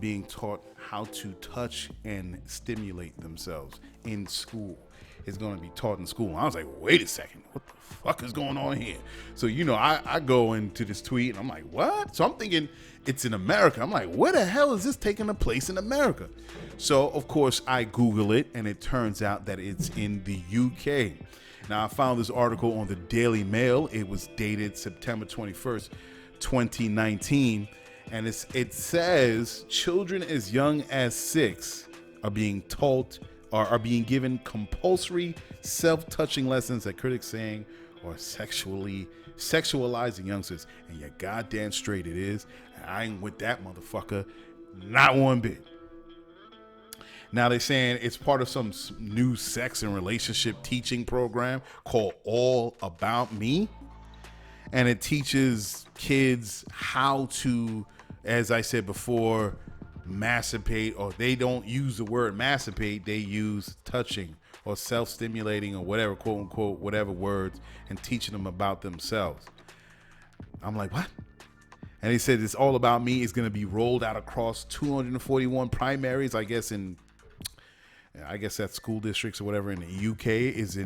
being taught how to touch and stimulate themselves in school. It's going to be taught in school. I was like, wait a second, what the fuck is going on here? So, I go into this tweet and I'm like, what? So I'm thinking it's in America. I'm like, where the hell is this taking place in America? So, of course, I Google it, and it turns out that it's in the UK. Now, I found this article on the Daily Mail. It was dated September 21st, 2019. And it says children as young as 6 are being taught or are being given compulsory self-touching lessons that critics saying are sexualizing youngsters. And you're goddamn straight it is. And I ain't with that motherfucker, not one bit. Now they're saying it's part of some new sex and relationship teaching program called All About Me. And it teaches kids how to, as I said before, masturbate, or they don't use the word masturbate, they use touching or self-stimulating or whatever, quote unquote, whatever words, and teaching them about themselves. I'm like, what? And he said it's All About Me is going to be rolled out across 241 primaries, I guess that's school districts or whatever in the UK, is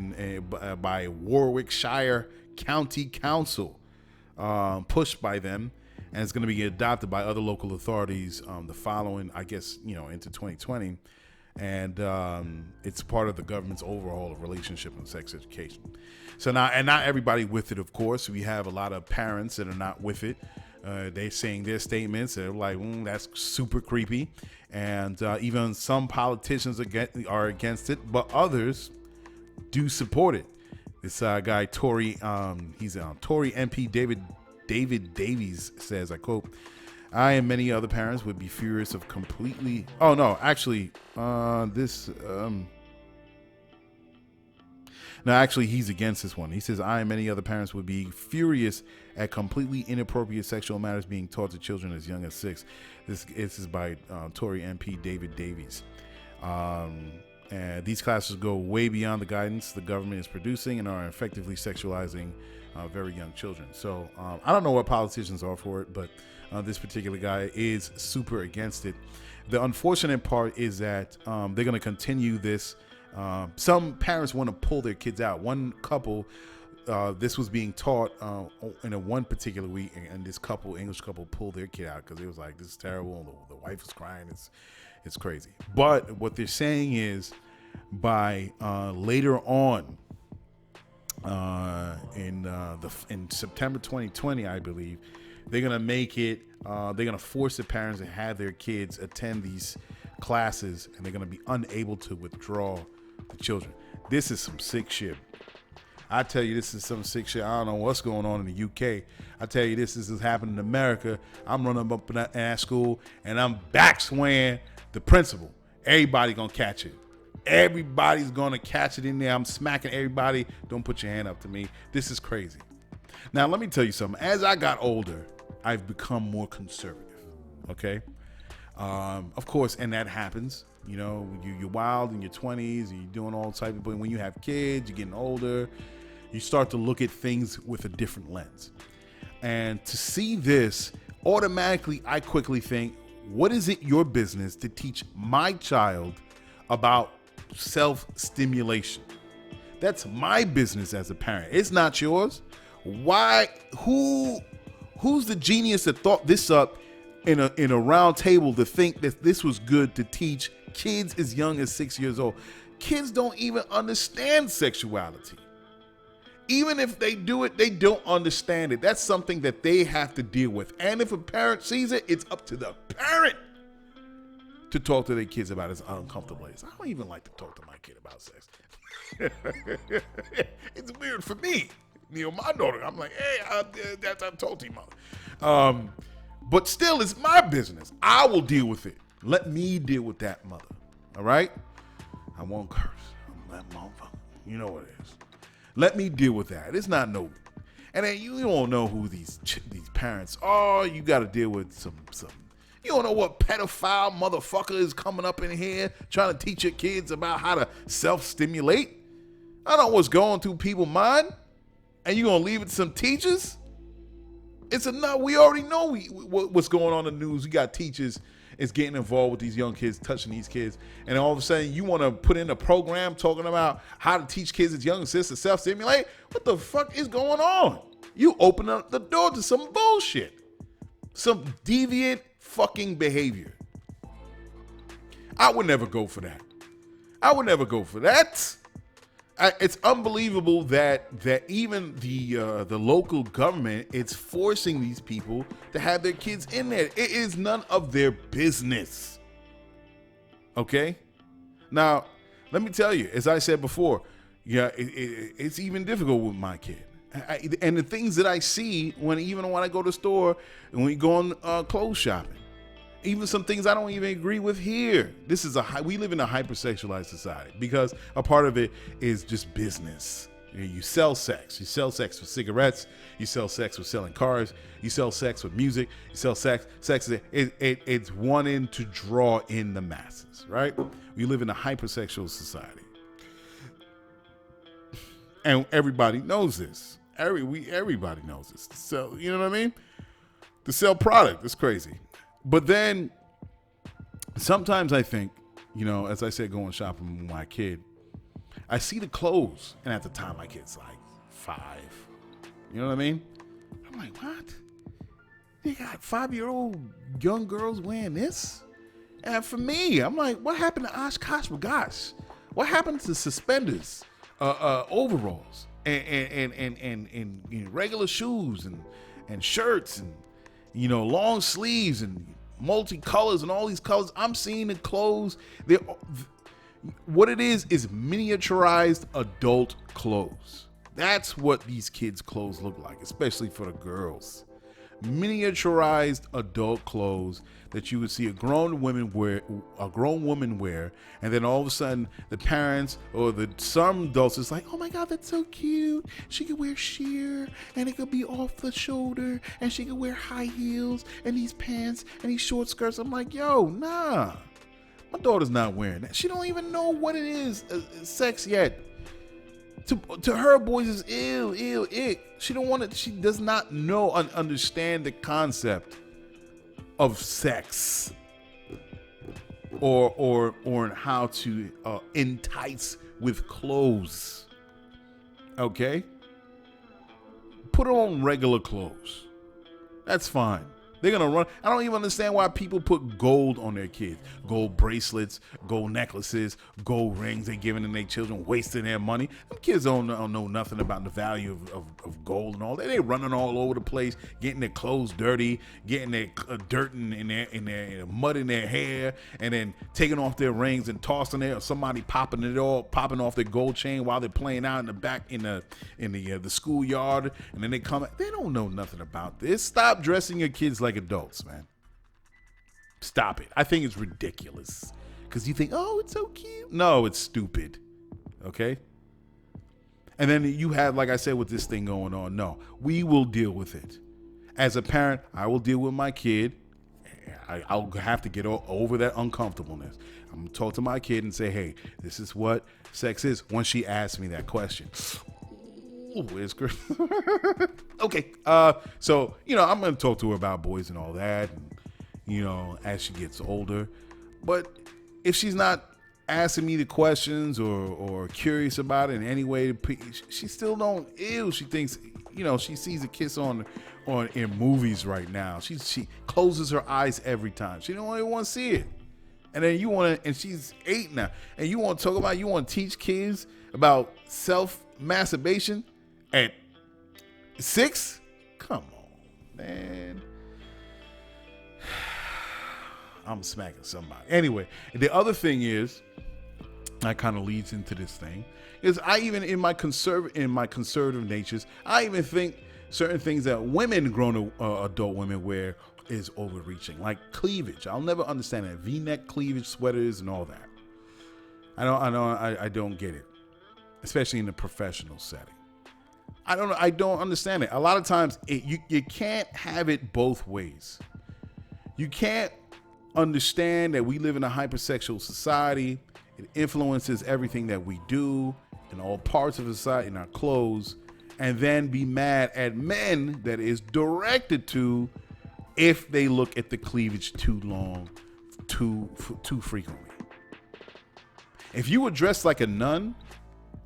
by Warwickshire County Council, pushed by them. And it's going to be adopted by other local authorities the following, I guess, into 2020. And it's part of the government's overhaul of relationship and sex education. So now, and not everybody with it, of course. We have a lot of parents that are not with it. They're saying their statements. They're like, that's super creepy. And even some politicians are against it, but others do support it. This guy, Tory, he's Tory MP David Davies says, I quote, I and many other parents would be furious of completely... Oh, no, actually, No, actually, he's against this one. He says, I and many other parents would be furious at completely inappropriate sexual matters being taught to children as young as 6. This is by Tory MP David Davies. And these classes go way beyond the guidance the government is producing and are effectively sexualizing very young children. So I don't know what politicians are for it, but this particular guy is super against it. The unfortunate part is that they're going to continue this. Some parents want to pull their kids out. One couple, this was being taught in a one particular week, and this couple, English couple, pulled their kid out because it was like, this is terrible. The wife was crying. It's crazy. But what they're saying is by later on in September 2020, I believe, they're gonna make it. They're gonna force the parents to have their kids attend these classes, and they're gonna be unable to withdraw the children. This is some sick shit. I tell you, this is some sick shit. I don't know what's going on in the UK. I tell you, this is happening in America. I'm running up in that school, and I'm back swaying the principal. Everybody gonna catch it. Everybody's gonna catch it in there. I'm smacking everybody. Don't put your hand up to me. This is crazy. Now, let me tell you something. As I got older, I've become more conservative. Okay? Of course, and that happens. You know, you're wild in your 20s, and you're doing all type of, but when you have kids, you're getting older, you start to look at things with a different lens. And to see this, automatically, I quickly think, what is it your business to teach my child about self-stimulation? That's my business as a parent. It's not yours. Why? Who's the genius that thought this up in a round table to think that this was good to teach kids as young as 6 years old? Kids don't even understand sexuality. Even if they do it, they don't understand it. That's something that they have to deal with. And if a parent sees it, it's up to the parent to talk to their kids about it as uncomfortable as. I don't even like to talk to my kid about sex. It's weird for me. My daughter, I'm like, hey, I told you, mother. But still, it's my business. I will deal with it. Let me deal with that, mother. All right? I won't curse. I'm that motherfucker. You know what it is. Let me deal with that. It's not no. And then you don't know who these parents are. You got to deal with some. You don't know what pedophile motherfucker is coming up in here trying to teach your kids about how to self-stimulate. I don't know what's going through people's mind. And you going to leave it to some teachers? It's enough. We already know what's going on in the news. You got teachers is getting involved with these young kids, touching these kids. And all of a sudden, you want to put in a program talking about how to teach kids as young as this to self-stimulate? What the fuck is going on? You open up the door to some bullshit. Some deviant fucking behavior. I would never go for that. It's unbelievable that even the local government is forcing these people to have their kids in there. It is none of their business. Okay? Now, let me tell you, as I said before, it's even difficult with my kid. And the things that I see even when I go to the store and when we go on clothes shopping, even some things I don't even agree with here. We live in a hypersexualized society because a part of it is just business. You sell sex. You sell sex with cigarettes. You sell sex with selling cars. You sell sex with music. You sell sex. It's wanting to draw in the masses, right? We live in a hypersexual society. And everybody knows this. Everybody knows this. So, you know what I mean? To sell product, it's crazy. But then sometimes I think, as I said, going shopping with my kid, I see the clothes. And at the time, my kid's like 5. You know what I mean? I'm like, what? They got 5-year-old young girls wearing this? And for me, I'm like, what happened to Oshkosh Bagosh? What happened to suspenders, overalls, and regular shoes and shirts and long sleeves and multicolors and all these colors? I'm seeing the clothes. What it is miniaturized adult clothes. That's what these kids' clothes look like, especially for the girls. Miniaturized adult clothes that you would see a grown woman wear, and then all of a sudden the parents or some adults is like, oh my God, that's so cute. She could wear sheer and it could be off the shoulder, and she could wear high heels and these pants and these short skirts. I'm like, yo, nah, my daughter's not wearing that. She don't even know what it is, sex yet. To her, boys is ew, ick. She does not know and understand the concept of sex or how to entice with clothes. Okay? Put on regular clothes. That's fine. They're going to run. I don't even understand why people put gold on their kids. Gold bracelets, gold necklaces, gold rings they giving to their children, wasting their money. Them kids don't know nothing about the value of gold and all that. They running all over the place, getting their clothes dirty, getting their dirt in their mud in their hair, and then taking off their rings and tossing it, or somebody popping off their gold chain while they're playing out in the back in the schoolyard, and then they come. They don't know nothing about this. Stop dressing your kids like adults, man. Stop it. I think it's ridiculous because you think, oh, it's so cute. No, it's stupid. Okay. And then you have, like I said, with this thing going on. No, we will deal with it. As a parent, I will deal with my kid. I'll have to get over that uncomfortableness. I'm gonna talk to my kid and say, hey, this is what sex is. Once she asks me that question. Where's Chris? Okay. So, I'm going to talk to her about boys and all that, and, as she gets older. But if she's not asking me the questions or curious about it in any way, she still don't. Ew, she thinks, she sees a kiss on in movies right now. She closes her eyes every time. She don't even want to see it. And then and she's 8 now, and you want to teach kids about self-masturbation at 6? Come on, man. I'm smacking somebody. Anyway, the other thing is, that kind of leads into this thing, is I even in my conservative natures, I even think certain things that grown adult women wear is overreaching, like cleavage. I'll never understand that. V-neck cleavage sweaters and all that. I don't get it, especially in the professional setting. I don't understand it. A lot of times you can't have it both ways. You can't understand that we live in a hypersexual society. It influences everything that we do in all parts of society, in our clothes, and then be mad at men that is directed to if they look at the cleavage too long, too frequently. If you were dressed like a nun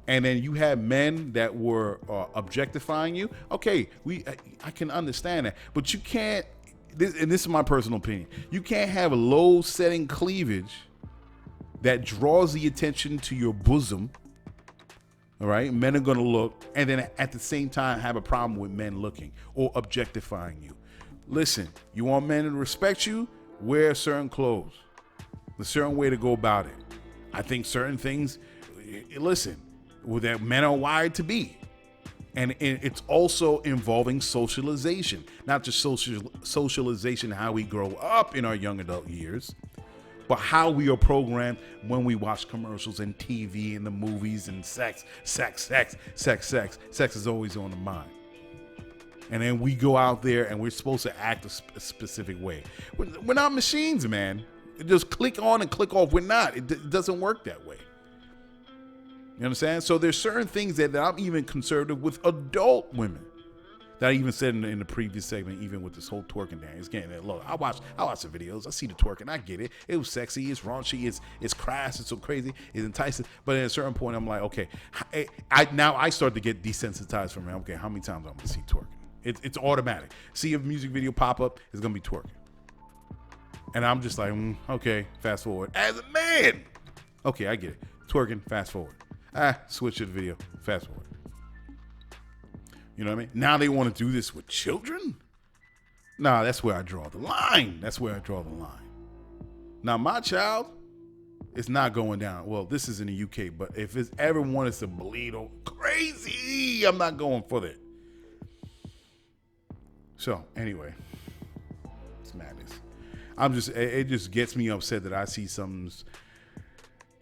and then you had men that were objectifying you, okay, I can understand that. But you can't, and this is my personal opinion, you can't have a low-setting cleavage that draws the attention to your bosom. All right, men are going to look, and then at the same time have a problem with men looking or objectifying you. Listen, you want men to respect you? Wear certain clothes. A certain way to go about it. I think certain things, listen, that men are wired to be. And it's also involving socialization, not just socialization, how we grow up in our young adult years, but how we are programmed when we watch commercials and TV and the movies and sex. Sex is always on the mind. And then we go out there and we're supposed to act a specific way. We're not machines, man. Just click on and click off. We're not. It doesn't work that way. You understand? So there's certain things that I'm even conservative with adult women. That I even said in the previous segment, even with this whole twerking thing. It's getting that low. I watch the videos. I see the twerking. I get it. It was sexy. It's raunchy. It's crass. It's so crazy. It's enticing. But at a certain point, I'm like, okay. I start to get desensitized from it. Okay, how many times I'm going to see twerking? It's automatic. See a music video pop up, it's going to be twerking. And I'm just like, okay, fast forward. As a man, okay, I get it. Twerking, fast forward. Switch to the video, fast forward. You know what I mean? Now they want to do this with children? Nah, that's where I draw the line. Now, my child is not going down. Well, this is in the UK, but if it's ever wanted to bleed crazy, I'm not going for that. So, anyway, it's madness. It just gets me upset that I see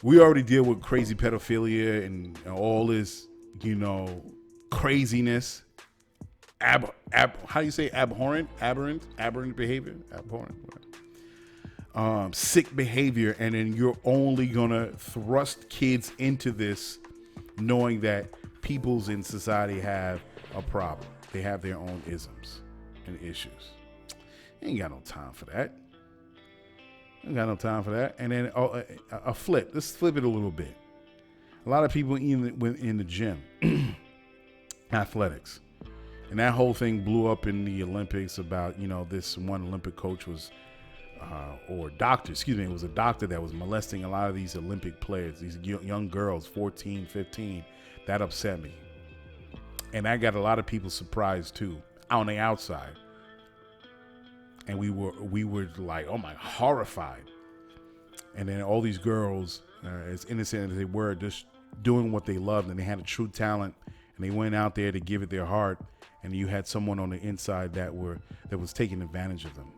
we already deal with crazy pedophilia and all this, craziness. How do you say abhorrent behavior? Abhorrent. Sick behavior. And then you're only going to thrust kids into this knowing that peoples in society have a problem. They have their own isms and issues. Ain't got no time for that. And then a flip. Let's flip it a little bit. A lot of people in the gym, athletics, and that whole thing blew up in the Olympics about, this one Olympic coach was, it was a doctor that was molesting a lot of these Olympic players, these young girls, 14, 15. That upset me. And that got a lot of people surprised too, on the outside. And we were like, oh my, horrified. And then all these girls, as innocent as they were, just doing what they loved, and they had a true talent, and they went out there to give it their heart. And you had someone on the inside that was taking advantage of them,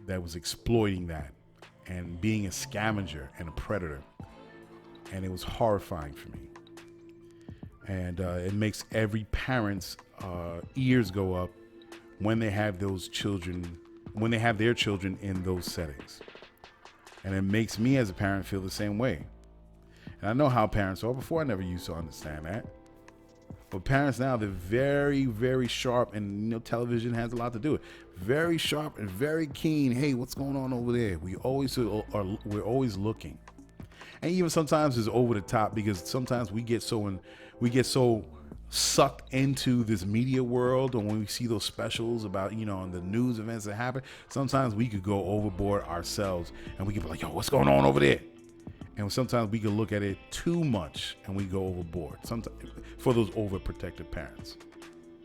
that was exploiting that, and being a scavenger and a predator. And it was horrifying for me. And it makes every parent's ears go up when they have their children in those settings. And it makes me as a parent feel the same way. And I know how parents are. Before, I never used to understand that. But parents now, they're very, very sharp, and television has a lot to do with it. Very sharp and very keen. Hey, what's going on over there? We're always looking. And even sometimes it's over the top because sometimes we get so sucked into this media world, or when we see those specials about, on the news events that happen, sometimes we could go overboard ourselves and we could be like, yo, what's going on over there? And sometimes we could look at it too much and we go overboard. Sometimes for those overprotective parents.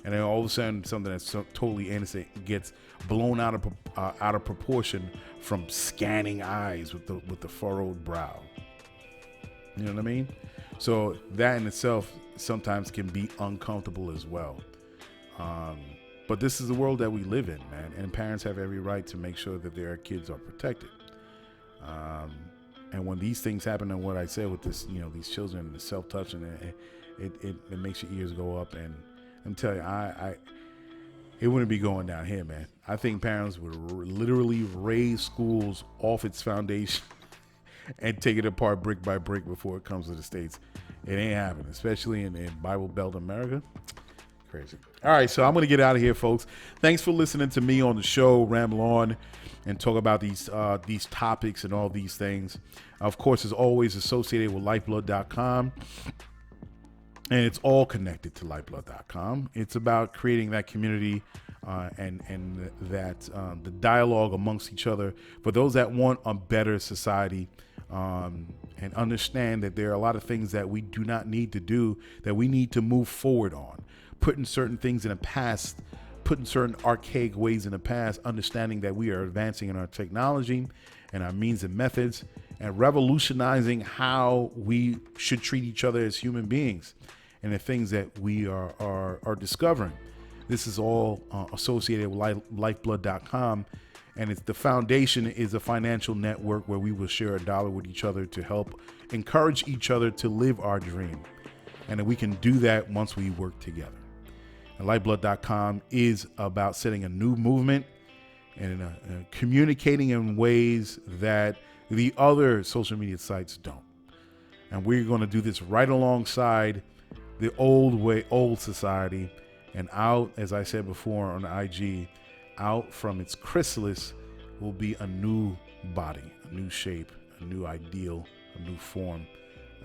And then all of a sudden, something that's totally innocent gets blown out of proportion from scanning eyes with the furrowed brow. You know what I mean? So that in itself sometimes can be uncomfortable as well. But this is the world that we live in, man. And parents have every right to make sure that their kids are protected. And when these things happen, and what I said with this, these children, the self-touching, it makes your ears go up. And I'm telling you, it wouldn't be going down here, man. I think parents would literally raise schools off its foundation and take it apart brick by brick before it comes to the States. It ain't happening, especially in Bible Belt America. Crazy. All right, so I'm going to get out of here, folks. Thanks for listening to me on the show, ramble on and talk about these topics and all these things. Of course, as always, associated with Lyfeblood.com. And it's all connected to Lyfeblood.com. It's about creating that community and that the dialogue amongst each other for those that want a better society, and understand that there are a lot of things that we do not need to do, that we need to move forward on. Putting certain things in the past, putting certain archaic ways in the past, understanding that we are advancing in our technology and our means and methods, and revolutionizing how we should treat each other as human beings and the things that we are discovering. This is all associated with Lyfeblood.com, and the foundation is a financial network where we will share $1 with each other to help encourage each other to live our dream, and that we can do that once we work together. And Lyfeblood.com is about setting a new movement and communicating in ways that the other social media sites don't. And we're going to do this right alongside the old society, and out, as I said before on IG, out from its chrysalis will be a new body, a new shape, a new ideal, a new form.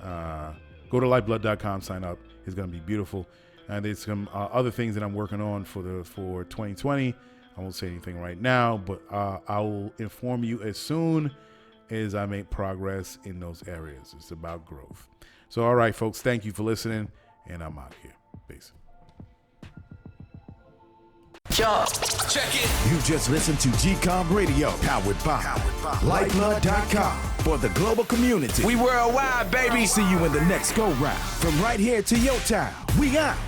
Go to Lyfeblood.com, sign up. It's going to be beautiful. And there's some other things that I'm working on for 2020. I won't say anything right now, but I will inform you as soon as I make progress in those areas. It's about growth. So, all right, folks, thank you for listening, and I'm out of here. Peace. Check it. You just listened to GCOM Radio, powered by Lyfeblood.com for the global community. We worldwide, baby. See you in the next go round. From right here to your town, we out.